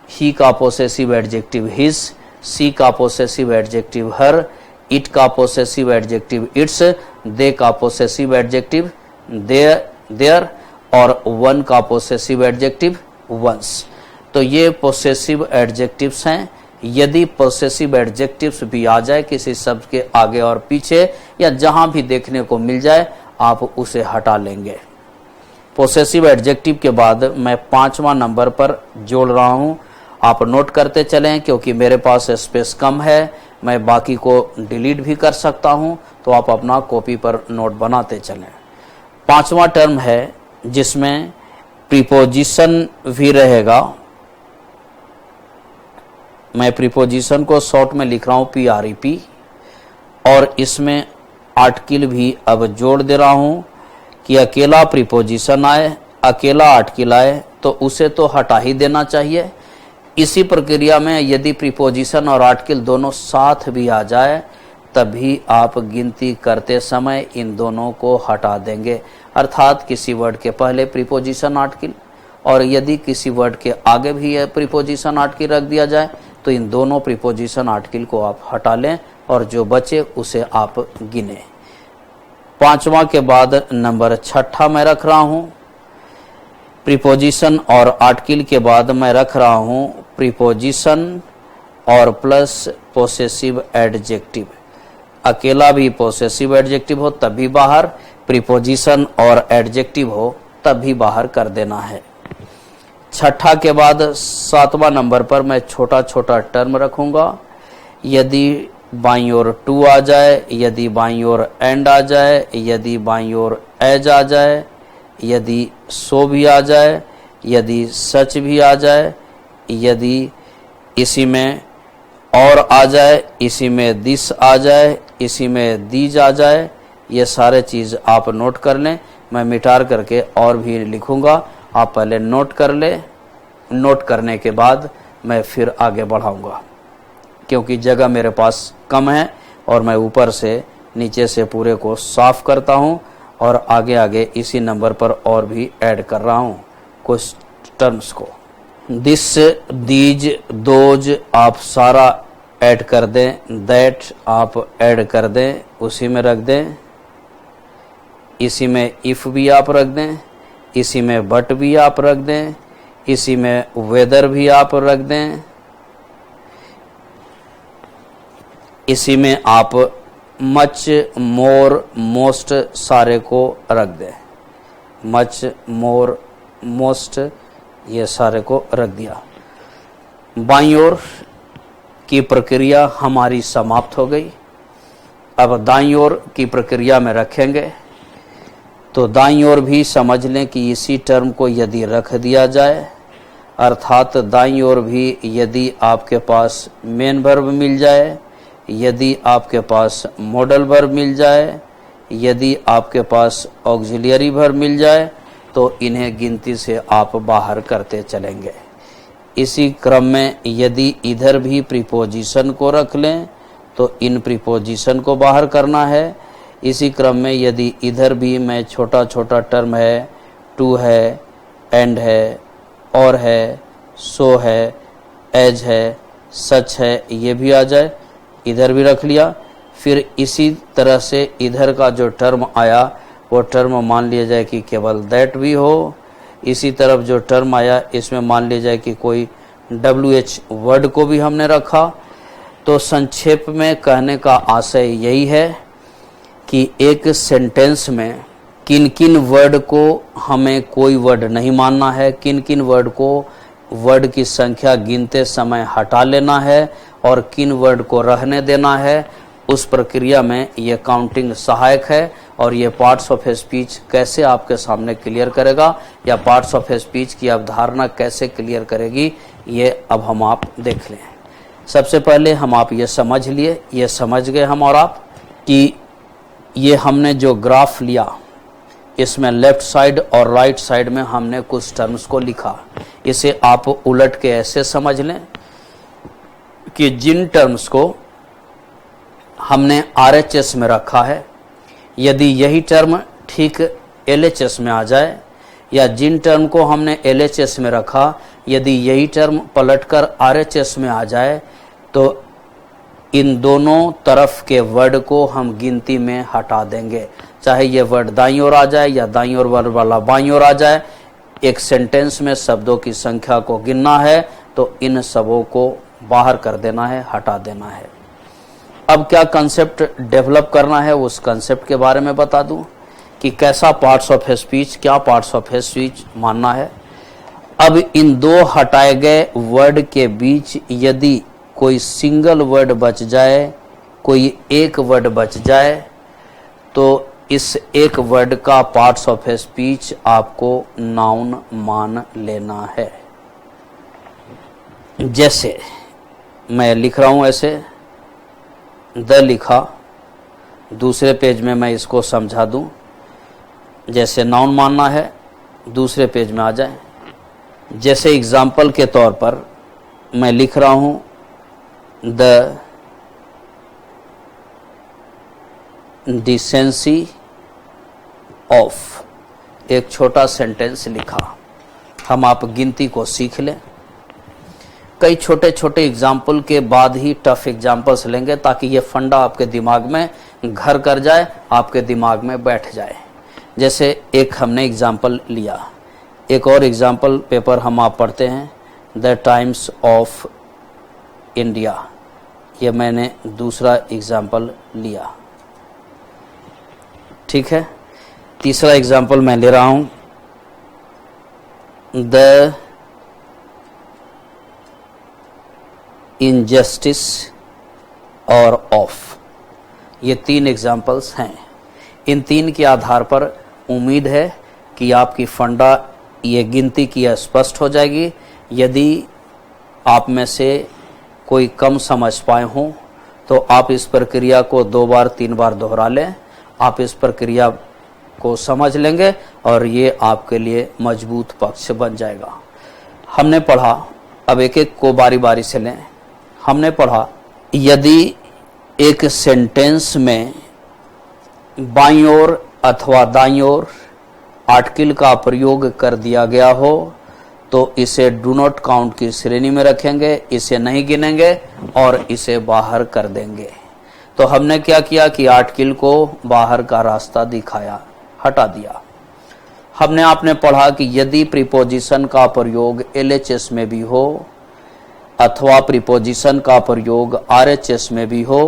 ही का पोसेसिव एडजेक्टिव हिज, सी का पोसेसिव एडजेक्टिव हर, इट का पोसेसिव एडजेक्टिव इट्स, दे का पोसेसिव एडजेक्टिव देयर और वन का पोसेसिव एडजेक्टिव वंस। तो ये पोसेसिव एडजेक्टिव्स हैं। यदि पोसेसिव एडजेक्टिव्स भी आ जाए किसी शब्द के आगे और पीछे या जहां भी देखने को मिल जाए, आप उसे हटा लेंगे। पोसेसिव एडजेक्टिव के बाद मैं 5वां नंबर पर जोड़ रहा हूं। आप नोट करते चलें, क्योंकि मेरे पास स्पेस कम है, मैं बाकी को डिलीट भी कर सकता हूं, तो आप अपना कॉपी पर नोट बनाते चलें। 5वां टर्म है जिसमें प्रीपोजिशन भी रहेगा। मैं प्रीपोजिशन को शॉर्ट में लिख रहा हूं PREP, और इसमें आर्टिकल भी अब जोड़ दे रहा हूं कि अकेला प्रीपोजिशन आए, अकेला आर्टिकल आए तो उसे तो हटा ही देना चाहिए। इसी प्रक्रिया में यदि प्रीपोजिशन और आर्टिकल दोनों साथ भी आ जाए, तभी आप गिनती करते समय इन दोनों को हटा देंगे। अर्थात किसी वर्ड के पहले प्रीपोजिशन आर्टिकल, और यदि किसी वर्ड के आगे भी प्रीपोजिशन आर्टिकल रख दिया जाए, तो इन दोनों प्रीपोजिशन आर्टिकल को आप हटा लें और जो बचे उसे आप गिने। 5वां के बाद नंबर 6 मैं रख रहा हूं। प्रीपोजिशन और आर्टिकल के बाद मैं रख रहा हूं प्रीपोजिशन और प्लस पोसेसिव एडजेक्टिव। अकेला भी पोसेसिव एडजेक्टिव हो तब भी बाहर, प्रीपोजिशन और एडजेक्टिव हो तब भी बाहर कर देना है। 6 के बाद 7वां नंबर पर मैं छोटा छोटा टर्म रखूंगा। यदि बाईं ओर टू आ जाए, यदि बाईं ओर एंड आ जाए, यदि बाईं ओर एज आ जाए, यदि सो भी आ जाए, यदि सच भी आ जाए, यदि इसी में और आ जाए, इसी में दिस आ जाए, इसी में दीज आ जाए, ये सारे चीज़ आप नोट कर लें। मैं मिटार करके और भी लिखूंगा, आप पहले नोट कर ले। नोट करने के बाद मैं फिर आगे बढ़ाऊंगा, क्योंकि जगह मेरे पास कम है और मैं ऊपर से नीचे से पूरे को साफ करता हूं और आगे आगे इसी नंबर पर और भी ऐड कर रहा हूं कुछ टर्म्स को। दिस, दीज, दोज आप सारा ऐड कर दें, दैट आप ऐड कर दें, उसी में रख दें। इसी में इफ भी आप रख दें, इसी में बट भी आप रख दें, इसी में वेदर भी आप रख दें, इसी में आप मच, मोर, मोस्ट सारे को रख दें। मच, मोर, मोस्ट ये सारे को रख दिया। बाईं ओर की प्रक्रिया हमारी समाप्त हो गई। अब दाईं ओर की प्रक्रिया में रखेंगे तो दाईं ओर भी समझ लें कि इसी टर्म को यदि रख दिया जाए, अर्थात दाईं ओर भी यदि आपके पास मेन वर्ब मिल जाए, यदि आपके पास मॉडल वर्ब मिल जाए, यदि आपके पास ऑक्सिलियरी वर्ब मिल जाए, तो इन्हें गिनती से आप बाहर करते चलेंगे। इसी क्रम में यदि इधर भी प्रीपोजिशन को रख लें तो इन प्रीपोजिशन को बाहर करना है। इसी क्रम में यदि इधर भी मैं छोटा छोटा टर्म है, टू है, एंड है, और है, सो है, एज है, सच है, ये भी आ जाए, इधर भी रख लिया। फिर इसी तरह से इधर का जो टर्म आया वो टर्म मान लिया जाए कि केवल दैट भी हो। इसी तरफ जो टर्म आया इसमें मान लिया जाए कि कोई WH वर्ड को भी हमने रखा। तो संक्षेप में कहने का आशय यही है कि एक सेंटेंस में किन किन वर्ड को हमें कोई वर्ड नहीं मानना है, किन किन वर्ड को वर्ड की संख्या गिनते समय हटा लेना है और किन वर्ड को रहने देना है, उस प्रक्रिया में ये काउंटिंग सहायक है। और ये पार्ट्स ऑफ स्पीच कैसे आपके सामने क्लियर करेगा या पार्ट्स ऑफ स्पीच की अवधारणा कैसे क्लियर करेगी, ये अब हम आप देख लें। सबसे पहले हम आप ये समझ लिए, ये समझ गए हम और आप कि ये हमने जो ग्राफ लिया इसमें लेफ्ट साइड और राइट साइड में हमने कुछ टर्म्स को लिखा। इसे आप उलट के ऐसे समझ लें कि जिन टर्म्स को हमने RHS में रखा है, यदि यही टर्म ठीक LHS में आ जाए, या जिन टर्म को हमने LHS में रखा यदि यही टर्म पलटकर RHS में आ जाए, तो इन दोनों तरफ के वर्ड को हम गिनती में हटा देंगे। चाहे ये वर्ड दाईं ओर आ जाए या दाईं ओर वर्ड वाला बाईं ओर आ जाए, एक सेंटेंस में शब्दों की संख्या को गिनना है तो इन सबों को बाहर कर देना है, हटा देना है। अब क्या कंसेप्ट डेवलप करना है, उस कंसेप्ट के बारे में बता दूं कि कैसा पार्ट्स ऑफ स्पीच, क्या पार्ट्स ऑफ स्पीच मानना है। अब इन दो हटाए गए वर्ड के बीच यदि कोई सिंगल वर्ड बच जाए, कोई एक वर्ड बच जाए, तो इस एक वर्ड का पार्ट्स ऑफ स्पीच आपको नाउन मान लेना है। जैसे मैं लिख रहा हूं, ऐसे द लिखा, दूसरे पेज में मैं इसको समझा दूं, जैसे नाउन मानना है दूसरे पेज में आ जाए। जैसे एग्जाम्पल के तौर पर मैं लिख रहा हूं द डिसेंसी ऑफ, एक छोटा सेंटेंस लिखा। हम आप गिनती को सीख लें। कई छोटे छोटे एग्जाम्पल के बाद ही टफ एग्जाम्पल्स लेंगे ताकि ये फंडा आपके दिमाग में घर कर जाए, आपके दिमाग में बैठ जाए। जैसे एक हमने एग्जाम्पल लिया, एक और एग्जाम्पल पेपर हम आप पढ़ते हैं द टाइम्स ऑफ इंडिया, ये मैंने दूसरा एग्जाम्पल लिया। ठीक है, तीसरा एग्जाम्पल मैं ले रहा हूं द इनजस्टिस और ऑफ। ये तीन एग्जाम्पल्स हैं। इन तीन के आधार पर उम्मीद है कि आपकी फंडा ये गिनती की स्पष्ट हो जाएगी। यदि आप में से कोई कम समझ पाए हों तो आप इस प्रक्रिया को 2 बार 3 बार दोहरा लें, आप इस प्रक्रिया को समझ लेंगे और ये आपके लिए मजबूत पक्ष बन जाएगा। हमने पढ़ा, अब एक एक को बारी बारी से लें। हमने पढ़ा यदि एक सेंटेंस में बाईं ओर अथवा दाईं ओर आर्टिकल का प्रयोग कर दिया गया हो तो इसे डू नॉट काउंट की श्रेणी में रखेंगे, इसे नहीं गिनेंगे और इसे बाहर कर देंगे। तो हमने क्या किया कि आर्टिकल को बाहर का रास्ता दिखाया, हटा दिया। हमने आपने पढ़ा कि यदि प्रीपोजिशन का प्रयोग LHS में भी हो अथवा प्रीपोजिशन का प्रयोग RHS में भी हो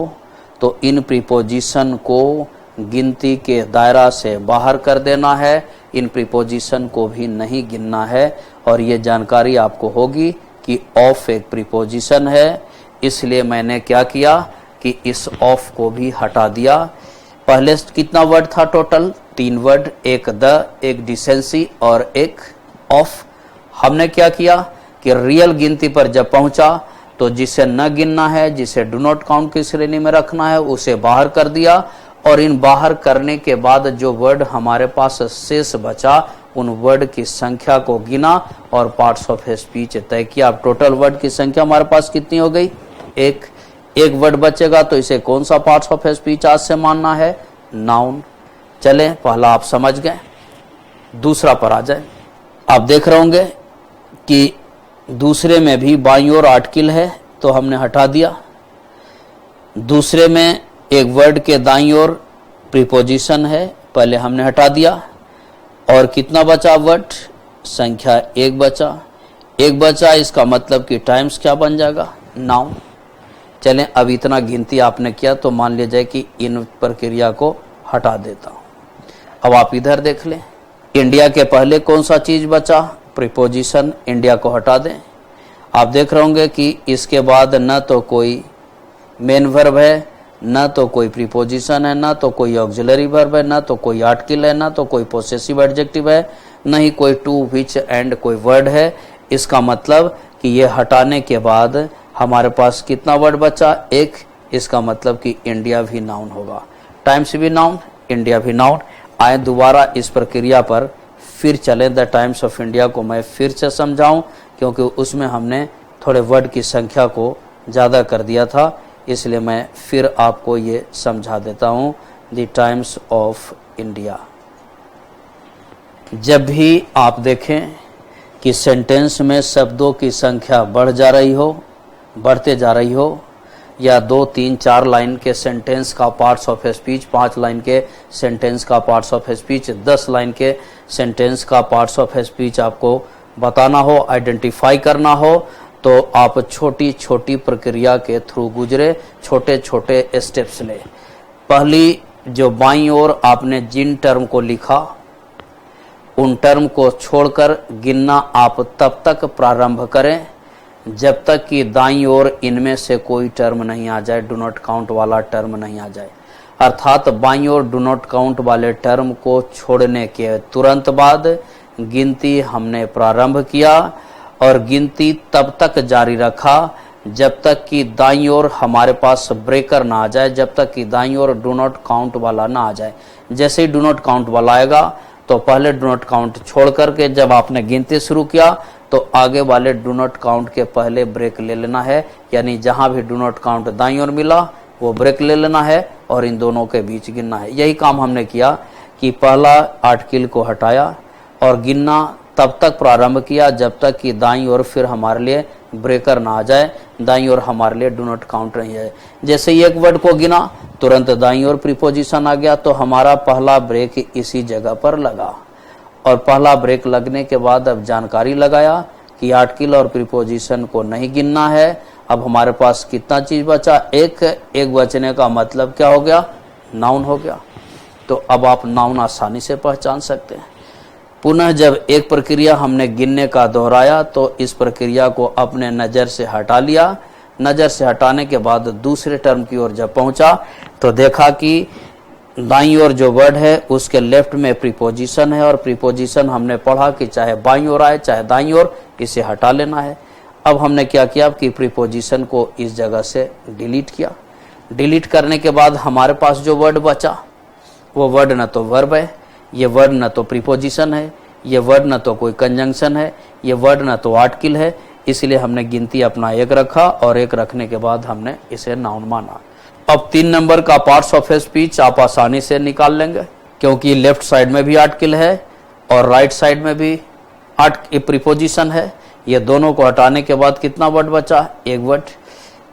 तो इन प्रीपोजिशन को गिनती के दायरा से बाहर कर देना है, इन प्रीपोजिशन को भी नहीं गिनना है। और ये जानकारी आपको होगी कि ऑफ एक प्रीपोजिशन है, इसलिए मैंने क्या किया कि इस ऑफ को भी हटा दिया। पहले कितना वर्ड था टोटल? 3 वर्ड, एक द, एक डिसेंसी और एक ऑफ। हमने क्या किया कि रियल गिनती पर जब पहुंचा तो जिसे न गिनना है, जिसे डू नॉट काउंट की श्रेणी में रखना है, उसे बाहर कर दिया और इन बाहर करने के बाद जो वर्ड हमारे पास शेष बचा उन वर्ड की संख्या को गिना और पार्ट्स ऑफ स्पीच तय किया। अब टोटल वर्ड की संख्या हमारे पास कितनी हो गई? एक वर्ड बचेगा तो इसे कौन सा पार्ट्स ऑफ स्पीच आज से मानना है? नाउन। चले, पहला आप समझ गए, दूसरा पर आ जाए। आप देख रहे होंगे कि दूसरे में भी बाईं ओर आर्टिकल है तो हमने हटा दिया। दूसरे में एक वर्ड के दाईं ओर प्रीपोजिशन है, पहले हमने हटा दिया। और कितना बचा वर्ड? संख्या 1 बचा। 1 बचा, इसका मतलब कि टाइम्स क्या बन जाएगा? नाउन। चलें, अब इतना गिनती आपने किया तो मान लिया जाए कि इन प्रक्रिया को हटा देता हूं। अब आप इधर देख लें, इंडिया के पहले कौन सा चीज बचा? प्रीपोजिशन। इंडिया को हटा दें। आप देख रहे होंगे कि इसके बाद न तो कोई मेन वर्ब है, न तो कोई प्रीपोजिशन है, न तो कोई ऑक्सिलरी वर्ब है, न तो कोई आर्टिकल है, न तो कोई पोसेसिव एडजेक्टिव है, न ही कोई टू, व्हिच एंड कोई वर्ड है। इसका मतलब कि ये हटाने के बाद हमारे पास कितना वर्ड बचा? 1। इसका मतलब कि इंडिया भी नाउन होगा, टाइम्स भी नाउन, इंडिया भी नाउन। आए दोबारा इस प्रक्रिया पर फिर चलें। द टाइम्स ऑफ इंडिया को मैं फिर से समझाऊं क्योंकि उसमें हमने थोड़े वर्ड की संख्या को ज़्यादा कर दिया था, इसलिए मैं फिर आपको ये समझा देता हूं। The times of India. जब भी आप देखें कि सेंटेंस में शब्दों की संख्या बढ़ जा रही हो, बढ़ते जा रही हो, या 2, 3, 4 लाइन के सेंटेंस का पार्ट्स ऑफ स्पीच, 5 लाइन के सेंटेंस का पार्ट्स ऑफ स्पीच, 10 लाइन के सेंटेंस का पार्ट्स ऑफ स्पीच आपको बताना हो, आइडेंटिफाई करना हो, तो आप छोटी छोटी प्रक्रिया के थ्रू गुजरे, छोटे छोटे स्टेप्स ले। पहली जो बाईं ओर आपने जिन टर्म को लिखा उन टर्म को छोड़कर गिनना आप तब तक प्रारंभ करें जब तक कि दाईं ओर इनमें से कोई टर्म नहीं आ जाए, डू नॉट काउंट वाला टर्म नहीं आ जाए। अर्थात बाईं ओर डू नॉट काउंट वाले टर्म को छोड़ने के तुरंत बाद गिनती हमने प्रारंभ किया और गिनती तब तक जारी रखा जब तक कि दाईं ओर हमारे पास ब्रेकर ना आ जाए, जब तक कि दाईं ओर डू नॉट काउंट वाला ना आ जाए। जैसे ही डू नॉट काउंट वाला आएगा तो पहले डू नॉट काउंट छोड़ करके जब आपने गिनती शुरू किया तो आगे वाले डू नॉट काउंट के पहले ब्रेक ले लेना है, यानी जहां भी डू नॉट काउंट दाईं ओर मिला वो ब्रेक ले लेना है और इन दोनों के बीच गिनना है। यही काम हमने किया कि पहला आर्टिकल को हटाया और गिनना तब तक प्रारंभ किया जब तक कि दाईं ओर फिर हमारे लिए ब्रेकर ना आ जाए, दाईं ओर हमारे लिए डू नॉट काउंट नहीं है। जैसे ही एक वर्ड को गिना तुरंत दाईं ओर प्रीपोजिशन आ गया तो हमारा पहला ब्रेक इसी जगह पर लगा और पहला ब्रेक लगने के बाद अब जानकारी लगाया कि आर्टिकल और प्रीपोजिशन को नहीं गिनना है। अब हमारे पास कितना चीज बचा? एक बचने का मतलब क्या हो गया? नाउन हो गया। तो अब आप नाउन आसानी से पहचान सकते हैं। पुनः जब एक प्रक्रिया हमने गिनने का दोहराया तो इस प्रक्रिया को अपने नज़र से हटा लिया। नज़र से हटाने के बाद दूसरे टर्म की ओर जब पहुंचा तो देखा कि दाईं ओर जो वर्ड है उसके लेफ्ट में प्रीपोजिशन है और प्रीपोजिशन हमने पढ़ा कि चाहे बाईं ओर आए चाहे दाईं ओर, इसे हटा लेना है। अब हमने क्या किया कि प्रीपोजिशन को इस जगह से डिलीट किया। डिलीट करने के बाद हमारे पास जो वर्ड बचा वो वर्ड न तो वर्ब है, ये वर्ड न तो प्रीपोजिशन है, ये वर्ड न तो कोई कंजंक्शन है, ये वर्ड न तो आर्टिकल है। इसलिए हमने गिनती अपना 1 रखा और 1 रखने के बाद हमने इसे नाउन माना। अब 3 नंबर का पार्ट्स ऑफ स्पीच आप आसानी से निकाल लेंगे क्योंकि लेफ्ट साइड में भी आर्टिकल है और राइट साइड में भी प्रीपोजिशन है। ये दोनों को हटाने के बाद कितना वर्ड बचा? 1 वर्ड।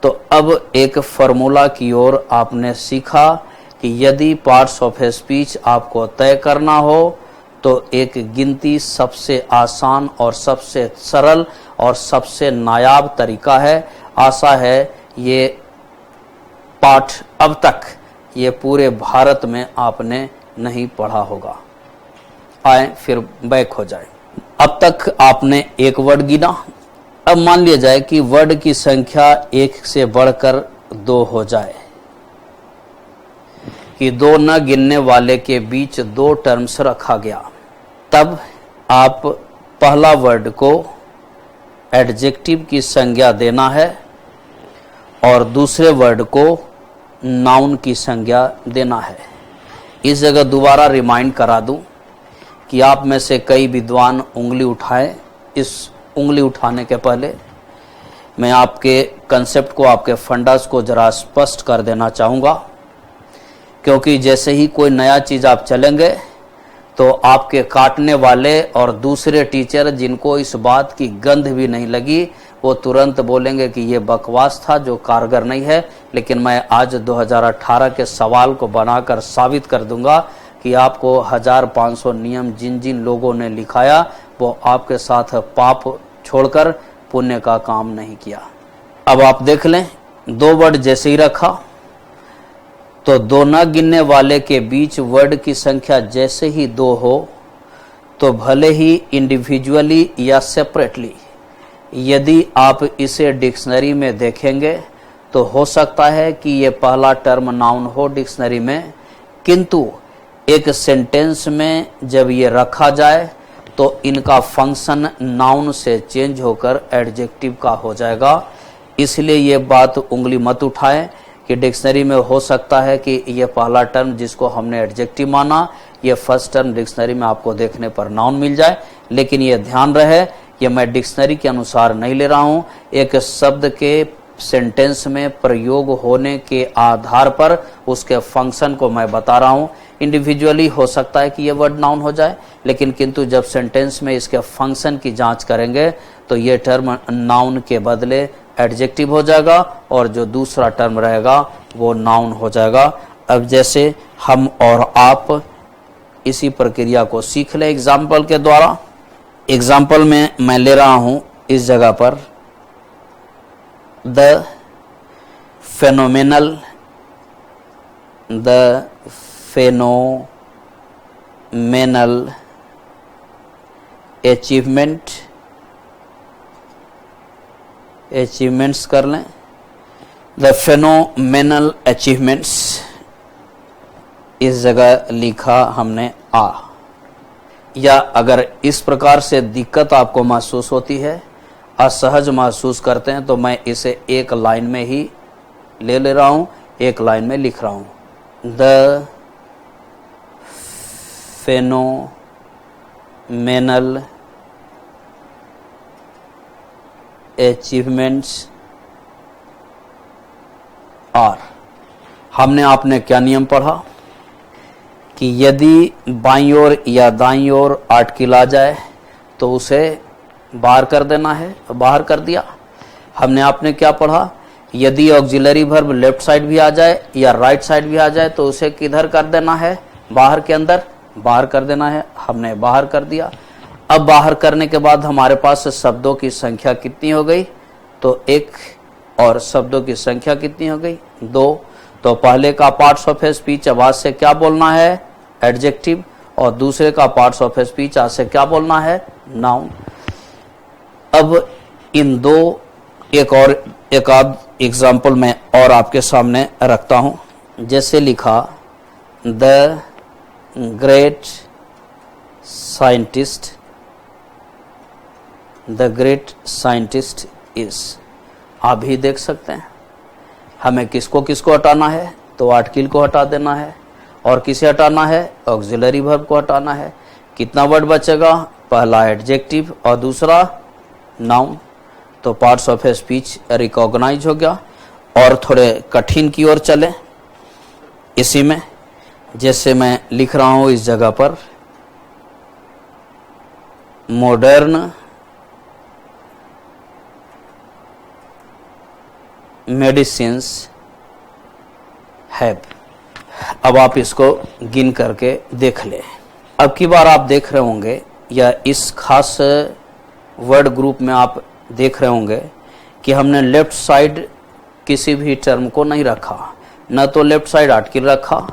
तो अब एक फॉर्मूला की ओर आपने सीखा कि यदि पार्ट्स ऑफ स्पीच आपको तय करना हो तो एक गिनती सबसे आसान और सबसे सरल और सबसे नायाब तरीका है। आशा है ये पाठ अब तक ये पूरे भारत में आपने नहीं पढ़ा होगा। आए फिर बैक हो जाए। अब तक आपने 1 वर्ड गिना। अब मान लिया जाए कि वर्ड की संख्या 1 से बढ़कर 2 हो जाए कि दो न गिनने वाले के बीच दो टर्म्स रखा गया, तब आप पहला वर्ड को एडजेक्टिव की संज्ञा देना है और दूसरे वर्ड को नाउन की संज्ञा देना है। इस जगह दोबारा रिमाइंड करा दूं कि आप में से कई विद्वान उंगली उठाएं। इस उंगली उठाने के पहले मैं आपके कंसेप्ट को, आपके फंडास को जरा स्पष्ट कर देना चाहूँगा, क्योंकि जैसे ही कोई नया चीज़ आप चलेंगे तो आपके काटने वाले और दूसरे टीचर जिनको इस बात की गंध भी नहीं लगी, वो तुरंत बोलेंगे कि ये बकवास था जो कारगर नहीं है। लेकिन मैं आज 2018 के सवाल को बनाकर साबित कर दूंगा कि आपको 1500 नियम जिन जिन लोगों ने लिखाया वो आपके साथ पाप छोड़कर पुण्य का काम नहीं किया। अब आप देख लें, दो वर्ड जैसे ही रखा तो दो न गिनने वाले के बीच वर्ड की संख्या जैसे ही दो हो तो भले ही इंडिविजुअली या सेपरेटली, यदि आप इसे डिक्शनरी में देखेंगे तो हो सकता है कि ये पहला टर्म नाउन हो डिक्शनरी में, किंतु एक सेंटेंस में जब ये रखा जाए तो इनका फंक्शन नाउन से चेंज होकर एडजेक्टिव का हो जाएगा। इसलिए ये बात उंगली मत उठाएं कि डिक्शनरी में हो सकता है कि ये पहला टर्म जिसको हमने एडजेक्टिव माना, ये फर्स्ट टर्म डिक्शनरी में आपको देखने पर नाउन मिल जाए। लेकिन ये ध्यान रहे, ये मैं डिक्शनरी के अनुसार नहीं ले रहा हूँ, एक शब्द के सेंटेंस में प्रयोग होने के आधार पर उसके फंक्शन को मैं बता रहा हूँ। इंडिविजुअली हो सकता है कि ये वर्ड नाउन हो जाए, लेकिन किंतु जब सेंटेंस में इसके फंक्शन की जांच करेंगे तो ये टर्म नाउन के बदले एडजेक्टिव हो जाएगा और जो दूसरा टर्म रहेगा वो नाउन हो जाएगा। अब जैसे हम और आप इसी प्रक्रिया को सीख लें एग्जाम्पल के द्वारा। एग्जाम्पल में मैं ले रहा हूं इस जगह पर द फेनोमेनल अचीवमेंट्स कर लें, द फेनोमेनल अचीवमेंट्स, इस जगह लिखा हमने आ। या अगर इस प्रकार से दिक्कत आपको महसूस होती है, असहज महसूस करते हैं, तो मैं इसे एक लाइन में ही ले रहा हूं, एक लाइन में लिख रहा हूं, द फेनोमेनल अचीवमेंट्स आर। हमने आपने क्या नियम पढ़ा कि यदि बाईं ओर या दाईं ओर आर्टिकल आ जाए तो उसे बाहर कर देना है, बाहर कर दिया। हमने आपने क्या पढ़ा, यदि ऑक्सिलरी वर्ब लेफ्ट साइड भी आ जाए या राइट साइड भी आ जाए तो उसे किधर कर देना है, बाहर के अंदर बाहर कर देना है। हमने बाहर कर दिया। अब बाहर करने के बाद हमारे पास शब्दों की संख्या कितनी हो गई, तो एक, और शब्दों की संख्या कितनी हो गई, दो। तो पहले का पार्ट्स ऑफ स्पीच अब आज से क्या बोलना है, एडजेक्टिव, और दूसरे का पार्ट्स ऑफ स्पीच आज से क्या बोलना है, नाउन। अब इन दो एक आध एग्जाम्पल में और आपके सामने रखता हूं। जैसे लिखा, द ग्रेट साइंटिस्ट इज। आप भी देख सकते हैं हमें किसको किसको हटाना है, तो आर्टिकल को हटा देना है, और किसे हटाना है, ऑक्सिलरी वर्ब को हटाना है। कितना वर्ड बचेगा, पहला एडजेक्टिव और दूसरा नाउन। तो पार्ट्स ऑफ स्पीच रिकॉग्नाइज हो गया। और थोड़े कठिन की ओर चले इसी में, जैसे मैं लिख रहा हूं इस जगह पर, मॉडर्न मेडिसिन्स हैव। अब आप इसको गिन करके देख ले। अब की बार आप देख रहे होंगे या इस खास वर्ड ग्रुप में आप देख रहे होंगे कि हमने लेफ्ट साइड किसी भी टर्म को नहीं रखा, न तो लेफ्ट साइड आर्टिकल रखा,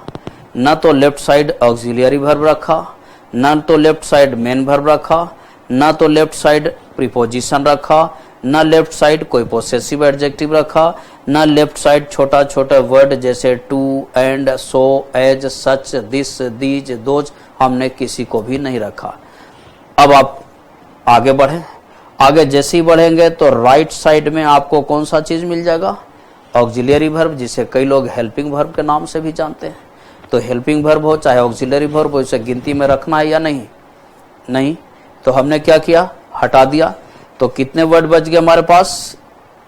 न तो लेफ्ट साइड ऑक्सिलियरी वर्ब रखा, न तो लेफ्ट साइड मेन वर्ब रखा, न तो लेफ्ट साइड प्रीपोजिशन रखा, न लेफ्ट साइड कोई पोसेसिव एडजेक्टिव रखा, न लेफ्ट साइड छोटा छोटा वर्ड जैसे to, and, so, as, such, this, these, those हमने किसी को भी नहीं रखा। अब आप आगे बढ़े। आगे जैसे ही बढ़ेंगे तो राइट साइड में आपको कौन सा चीज मिल जाएगा? ऑक्सिलरी वर्ब, जिसे कई लोग हेल्पिंग वर्ब के नाम से भी जानते हैं। तो हेल्पिंग वर्ब हो चाहे ऑक्सिलरी वर्ब हो, इसे गिनती में रखना है या नहीं? नहीं। तो हमने क्या किया? हटा दिया। तो कितने वर्ड बच गए हमारे पास?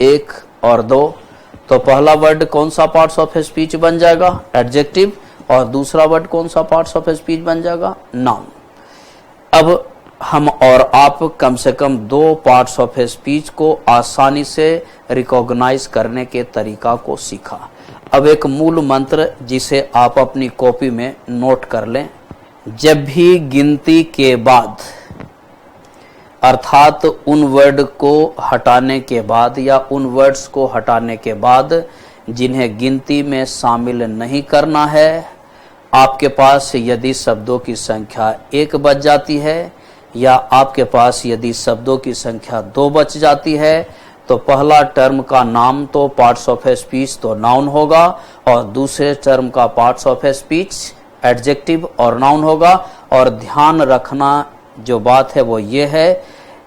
1 और 2। तो पहला वर्ड कौन सा पार्ट्स ऑफ स्पीच बन जाएगा? एडजेक्टिव। और दूसरा वर्ड कौन सा पार्ट्स ऑफ स्पीच बन जाएगा? नाउन। अब हम और आप कम से कम 2 पार्ट्स ऑफ स्पीच को आसानी से रिकॉग्नाइज करने के तरीका को सीखा। अब एक मूल मंत्र जिसे आप अपनी कॉपी में नोट कर लें। जब भी गिनती के बाद, अर्थात उन वर्ड को हटाने के बाद या उन वर्ड्स को हटाने के बाद जिन्हें गिनती में शामिल नहीं करना है, आपके पास यदि शब्दों की संख्या 1 बच जाती है या आपके पास यदि शब्दों की संख्या 2 बच जाती है, तो पहला टर्म का नाम तो पार्ट्स ऑफ स्पीच तो नाउन होगा और दूसरे टर्म का पार्ट्स ऑफ स्पीच एडजेक्टिव और नाउन होगा। और ध्यान रखना जो बात है वो ये है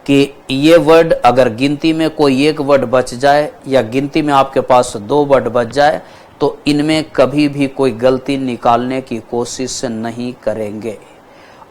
कि ये वर्ड अगर गिनती में कोई 1 वर्ड बच जाए या गिनती में आपके पास 2 वर्ड बच जाए तो इनमें कभी भी कोई गलती निकालने की कोशिश नहीं करेंगे।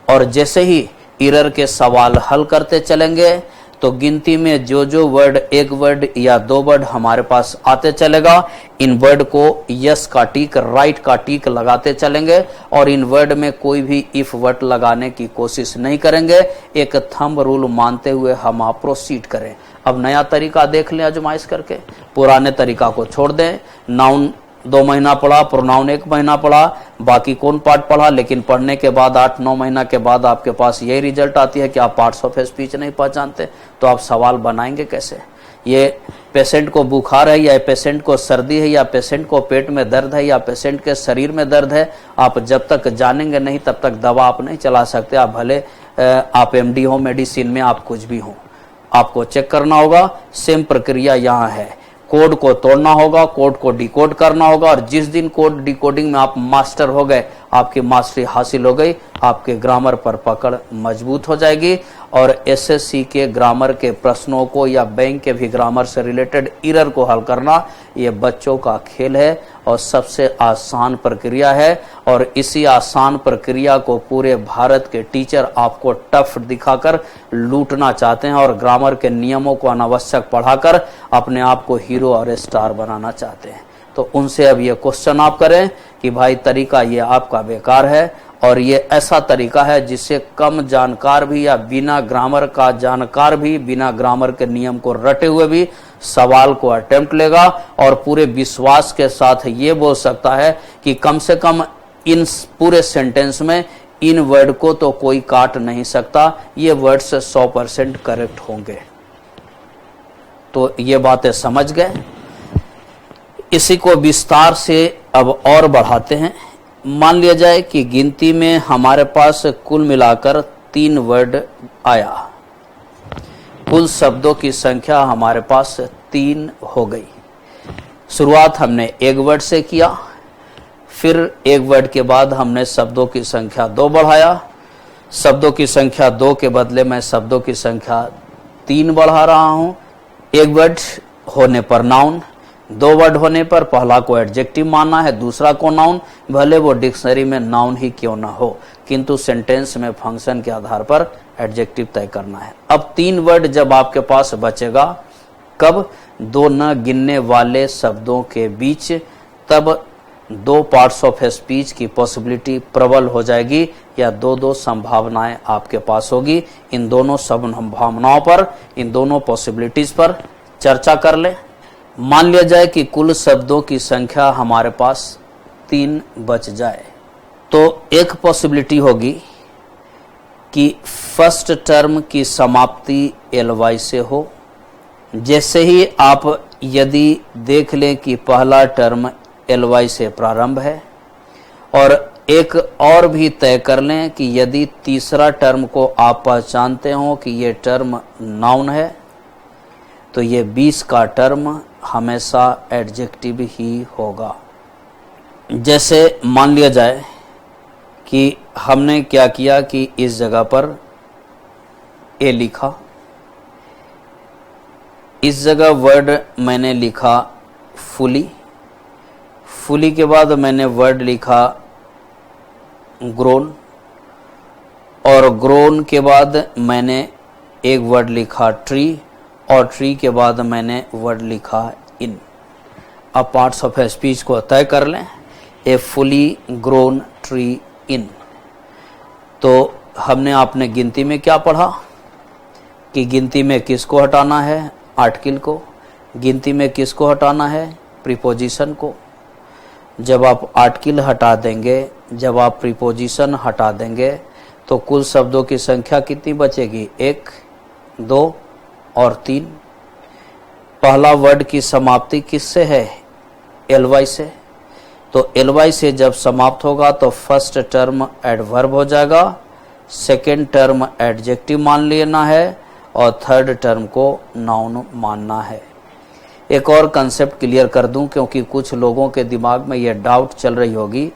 और जैसे ही एरर के सवाल हल करते चलेंगे तो गिनती में जो जो वर्ड 1 वर्ड या 2 वर्ड हमारे पास आते चलेगा, इन वर्ड को यस का टिक, राइट का टिक लगाते चलेंगे और इन वर्ड में कोई भी इफ वर्ड लगाने की कोशिश नहीं करेंगे। एक थंब रूल मानते हुए हम आप प्रोसीड करें। अब नया तरीका देख लें आजमाइश करके। पुराने तरीका को छोड़ दें। नाउन 2 महीना पढ़ा, प्रोनाउन 1 महीना पढ़ा, बाकी कौन पार्ट पढ़ा, लेकिन पढ़ने के बाद 8-9 महीना के बाद आपके पास यही रिजल्ट आती है कि आप पार्ट्स ऑफ स्पीच नहीं पहचानते, तो आप सवाल बनाएंगे कैसे? ये पेशेंट को बुखार है या पेशेंट को सर्दी है या पेशेंट को पेट में दर्द है या पेशेंट के शरीर में दर्द है, आप जब तक जानेंगे नहीं तब तक दवा आप नहीं चला सकते। आप भले आप एमडी हो, मेडिसिन में आप कुछ भी हो, आपको चेक करना होगा। सेम प्रक्रिया यहाँ है। कोड को तोड़ना होगा, कोड को डिकोड करना होगा और जिस दिन कोड डिकोडिंग में आप मास्टर हो गए, आपकी मास्टरी हासिल हो गई, आपके ग्रामर पर पकड़ मजबूत हो जाएगी। और एसएससी के ग्रामर के प्रश्नों को या बैंक के भी ग्रामर से रिलेटेड एरर को हल करना ये बच्चों का खेल है और सबसे आसान प्रक्रिया है। और इसी आसान प्रक्रिया को पूरे भारत के टीचर आपको टफ दिखाकर लूटना चाहते हैं और ग्रामर के नियमों को अनावश्यक पढ़ाकर अपने आप को हीरो और स्टार बनाना चाहते हैं। तो उनसे अब ये क्वेश्चन आप करें कि भाई तरीका ये आपका बेकार है और ये ऐसा तरीका है जिससे कम जानकार भी या बिना ग्रामर का जानकार भी बिना ग्रामर के नियम को रटे हुए भी सवाल को अटेम्प्ट लेगा और पूरे विश्वास के साथ ये बोल सकता है कि कम से कम इन पूरे सेंटेंस में इन वर्ड को तो कोई काट नहीं सकता, ये वर्ड्स 100% करेक्ट होंगे। तो ये बातें समझ गए। इसी को विस्तार से अब और बढ़ाते हैं। मान लिया जाए कि गिनती में हमारे पास कुल मिलाकर 3 वर्ड आया, कुल शब्दों की संख्या हमारे पास 3 हो गई। शुरुआत हमने 1 वर्ड से किया, फिर 1 वर्ड के बाद हमने शब्दों की संख्या 2 बढ़ाया, शब्दों की संख्या 2 के बदले मैं शब्दों की संख्या 3 बढ़ा रहा हूं। 1 वर्ड होने पर नाउन, 2 वर्ड होने पर पहला को एडजेक्टिव मानना है, दूसरा को नाउन, भले वो डिक्शनरी में नाउन ही क्यों ना हो, किंतु सेंटेंस में फंक्शन के आधार पर एडजेक्टिव तय करना है। अब 3 वर्ड जब आपके पास बचेगा, कब? 2 न गिनने वाले शब्दों के बीच, तब 2 पार्ट्स ऑफ स्पीच की पॉसिबिलिटी प्रबल हो जाएगी या 2-2 संभावनाएं आपके पास होगी। इन दोनों संभावनाओं पर, इन दोनों पॉसिबिलिटीज पर चर्चा कर ले। मान लिया जाए कि कुल शब्दों की संख्या हमारे पास 3 बच जाए, तो एक पॉसिबिलिटी होगी कि फर्स्ट टर्म की समाप्ति एलवाई से हो। जैसे ही आप यदि देख लें कि पहला टर्म एलवाई से प्रारंभ है और एक और भी तय कर लें कि यदि तीसरा टर्म को आप पहचानते हो कि ये टर्म नाउन है, तो ये 20 का टर्म हमेशा एडजेक्टिव ही होगा। जैसे मान लिया जाए कि हमने क्या किया कि इस जगह पर ए लिखा, इस जगह वर्ड मैंने लिखा फुली, फुली के बाद मैंने वर्ड लिखा ग्रोन, और ग्रोन के बाद मैंने एक वर्ड लिखा ट्री, और ट्री के बाद मैंने वर्ड लिखा इन। अब पार्ट्स ऑफ स्पीच को तय कर लें। ए फुली ग्रोन ट्री इन। तो हमने आपने गिनती में क्या पढ़ा कि गिनती में किसको हटाना है, आर्टिकल को। गिनती में किसको हटाना है, प्रीपोजिशन को। जब आप आर्टिकल हटा देंगे, जब आप प्रीपोजिशन हटा देंगे, तो कुल शब्दों की संख्या कितनी बचेगी, 1, 2 और 3। पहला वर्ड की समाप्ति किससे है, एलवाई से। तो एलवाई से जब समाप्त होगा तो फर्स्ट टर्म एडवर्ब हो जाएगा, सेकेंड टर्म एडजेक्टिव मान लेना है, और थर्ड टर्म को नाउन मानना है। एक और कंसेप्ट क्लियर कर दूं, क्योंकि कुछ लोगों के दिमाग में यह डाउट चल रही होगी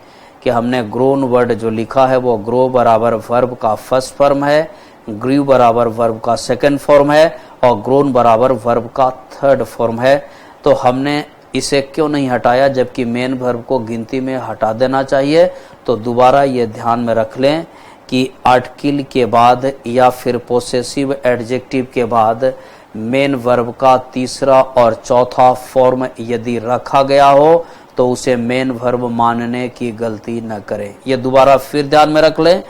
कि हमने ग्रोन वर्ड जो लिखा है वो ग्रो बराबर वर्ब का फर्स्ट फॉर्म है, ग्रीव बराबर वर्ब का सेकंड फॉर्म है, और ग्रोन बराबर वर्ब का थर्ड फॉर्म है। तो हमने इसे क्यों नहीं हटाया, जबकि मेन वर्ब को गिनती में हटा देना चाहिए। तो दोबारा ये ध्यान में रख लें कि आर्टिकल के बाद या फिर पोसेसिव एडजेक्टिव के बाद मेन वर्ब का तीसरा और चौथा फॉर्म यदि रखा गया हो तो उसे मेन वर्ब मानने की गलती न करें। ये दोबारा फिर ध्यान में रख लें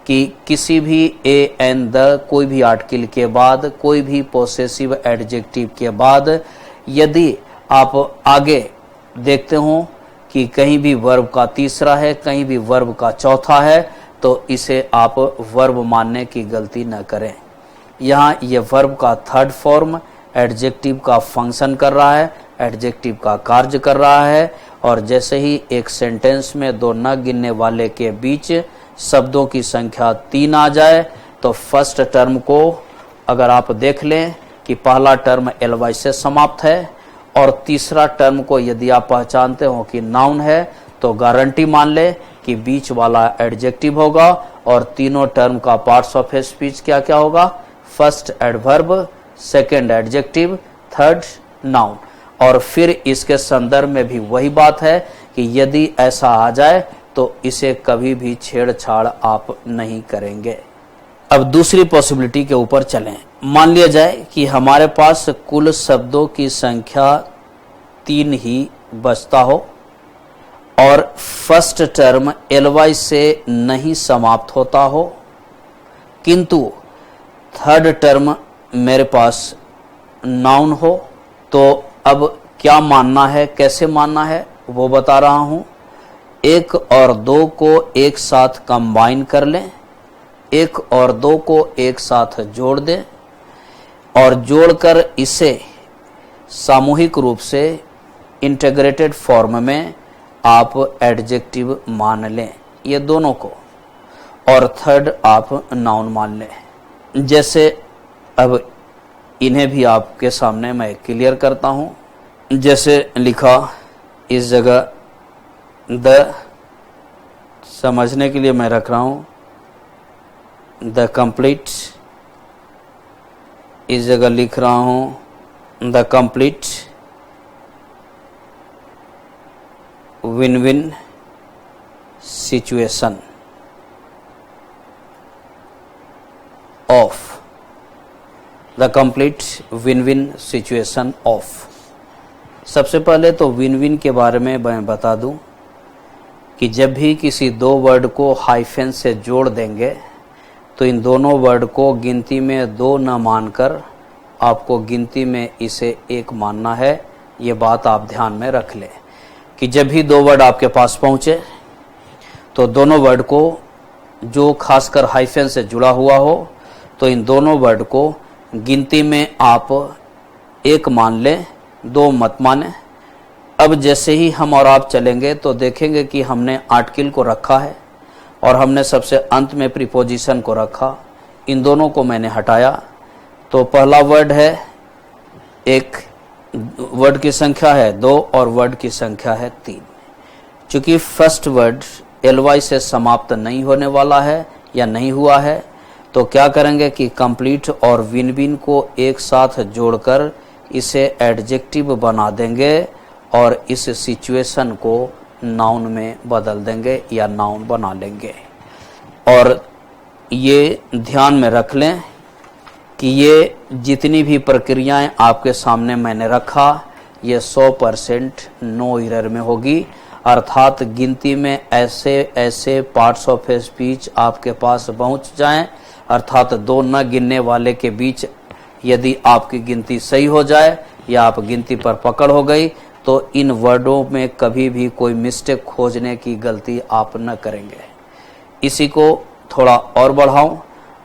कि किसी भी ए एन द कोई भी आर्टिकल के बाद, कोई भी पोसेसिव एडजेक्टिव के बाद यदि आप आगे देखते हो कि कहीं भी वर्ब का तीसरा है, कहीं भी वर्ब का चौथा है, तो इसे आप वर्ब मानने की गलती न करें। यहाँ ये वर्ब का थर्ड फॉर्म एडजेक्टिव का फंक्शन कर रहा है, एडजेक्टिव का कार्य कर रहा है। और जैसे ही एक सेंटेंस में दो न गिनने वाले के बीच शब्दों की संख्या 3 आ जाए, तो फर्स्ट टर्म को अगर आप देख लें कि पहला टर्म एलवाई से समाप्त है, और तीसरा टर्म को यदि आप पहचानते हो कि नाउन है, तो गारंटी मान ले कि बीच वाला एडजेक्टिव होगा, और तीनों टर्म का पार्ट्स ऑफ स्पीच क्या क्या होगा, first adverb, second adjective, third noun. और फिर इसके संदर्भ में भी वही बात है कि यदि ऐसा आ जाए तो इसे कभी भी छेड़छाड़ आप नहीं करेंगे। अब दूसरी पॉसिबिलिटी के ऊपर चलें। मान लिया जाए कि हमारे पास कुल शब्दों की संख्या 3 ही बचता हो, और फर्स्ट टर्म एलवाई से नहीं समाप्त होता हो, किंतु थर्ड टर्म मेरे पास नाउन हो। तो अब क्या मानना है, कैसे मानना है, वो बता रहा हूं। 1 और 2 को एक साथ कंबाइन कर लें, 1 और 2 को एक साथ जोड़ दें, और जोड़कर इसे सामूहिक रूप से इंटीग्रेटेड फॉर्म में आप एडजेक्टिव मान लें, ये दोनों को, और थर्ड आप नाउन मान लें। जैसे अब इन्हें भी आपके सामने मैं क्लियर करता हूं। जैसे लिखा इस जगह द, समझने के लिए मैं रख रहा हूं द कंप्लीट, इस जगह लिख रहा हूं the complete win win situation of, the complete win win situation of. सबसे पहले तो विन विन के बारे में मैं बता दूं कि जब भी किसी दो वर्ड को हाइफन से जोड़ देंगे तो इन दोनों वर्ड को गिनती में 2 न मानकर आपको गिनती में इसे 1 मानना है। ये बात आप ध्यान में रख लें कि जब भी 2 वर्ड आपके पास पहुंचे तो दोनों वर्ड को, जो खासकर हाइफन से जुड़ा हुआ हो, तो इन दोनों वर्ड को गिनती में आप 1 मान लें, 2 मत माने। अब जैसे ही हम और आप चलेंगे तो देखेंगे कि हमने आर्टिकल को रखा है और हमने सबसे अंत में प्रीपोजिशन को रखा। इन दोनों को मैंने हटाया, तो पहला वर्ड है 1, वर्ड की संख्या है 2 और वर्ड की संख्या है 3। चूंकि फर्स्ट वर्ड ly से समाप्त नहीं होने वाला है या नहीं हुआ है, तो क्या करेंगे कि कंप्लीट और विन विन को एक साथ जोड़कर इसे एडजेक्टिव बना देंगे और इस सिचुएशन को नाउन में बदल देंगे या नाउन बना लेंगे। और ये ध्यान में रख लें कि ये जितनी भी प्रक्रियाएं आपके सामने मैंने रखा, ये 100% नो एरर में होगी। अर्थात गिनती में ऐसे ऐसे पार्ट्स ऑफ स्पीच आपके पास पहुंच जाएं, अर्थात दो न गिनने वाले के बीच यदि आपकी गिनती सही हो जाए या आप गिनती पर पकड़ हो गई, तो इन वर्डों में कभी भी कोई मिस्टेक खोजने की गलती आप न करेंगे। इसी को थोड़ा और बढ़ाऊं,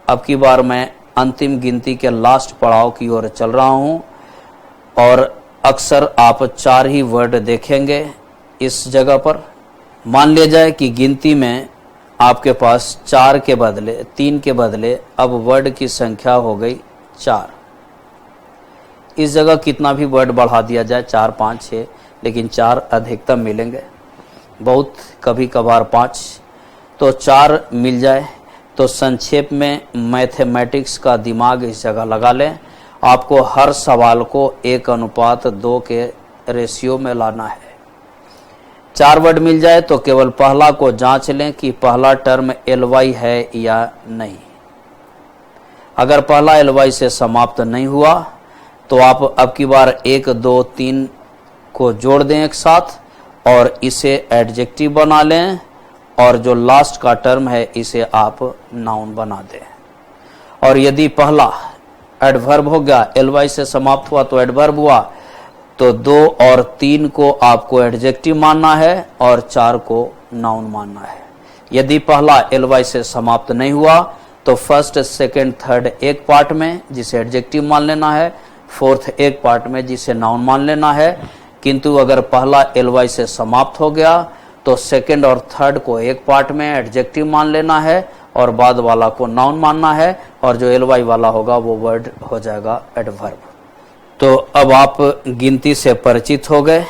अब की बार मैं अंतिम गिनती के लास्ट पड़ाव की ओर चल रहा हूं और अक्सर आप 4 ही वर्ड देखेंगे इस जगह पर। मान लिया जाए कि गिनती में आपके पास 4 के बदले 3 के बदले अब वर्ड की संख्या हो गई 4। इस जगह कितना भी वर्ड बढ़ा दिया जाए, 4, 5, 6, लेकिन 4 अधिकतम मिलेंगे, बहुत कभी कभार 5, तो 4 मिल जाए। तो संक्षेप में मैथमेटिक्स का दिमाग इस जगह लगा लें, आपको हर सवाल को 1:2 के रेशियो में लाना है। 4 वर्ड मिल जाए तो केवल पहला को जांच लें कि पहला टर्म ly है या नहीं। अगर पहला ly से समाप्त नहीं हुआ तो आप अब की बार 1, 2, 3 को जोड़ दें एक साथ और इसे एडजेक्टिव बना लें और जो लास्ट का टर्म है इसे आप नाउन बना दें। और यदि पहला एडवर्ब हो गया, ly से समाप्त हुआ तो एडवर्ब हुआ, तो 2 और 3 को आपको एडजेक्टिव मानना है और 4 को नाउन मानना है। यदि पहला ly से समाप्त नहीं हुआ तो फर्स्ट, सेकंड, थर्ड एक पार्ट में जिसे एडजेक्टिव मान लेना है, फोर्थ एक पार्ट में जिसे नाउन मान लेना है। किंतु अगर पहला ly से समाप्त हो गया तो सेकंड और थर्ड को एक पार्ट में एडजेक्टिव मान लेना है और बाद वाला को नाउन मानना है और जो ly वाला होगा वो वर्ड हो जाएगा एडवर्ब। तो अब आप गिनती से परिचित हो गए।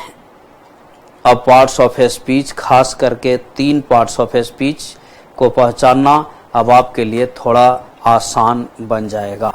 अब पार्ट्स ऑफ स्पीच, खास करके 3 पार्ट्स ऑफ स्पीच को पहचानना अब आपके लिए थोड़ा आसान बन जाएगा।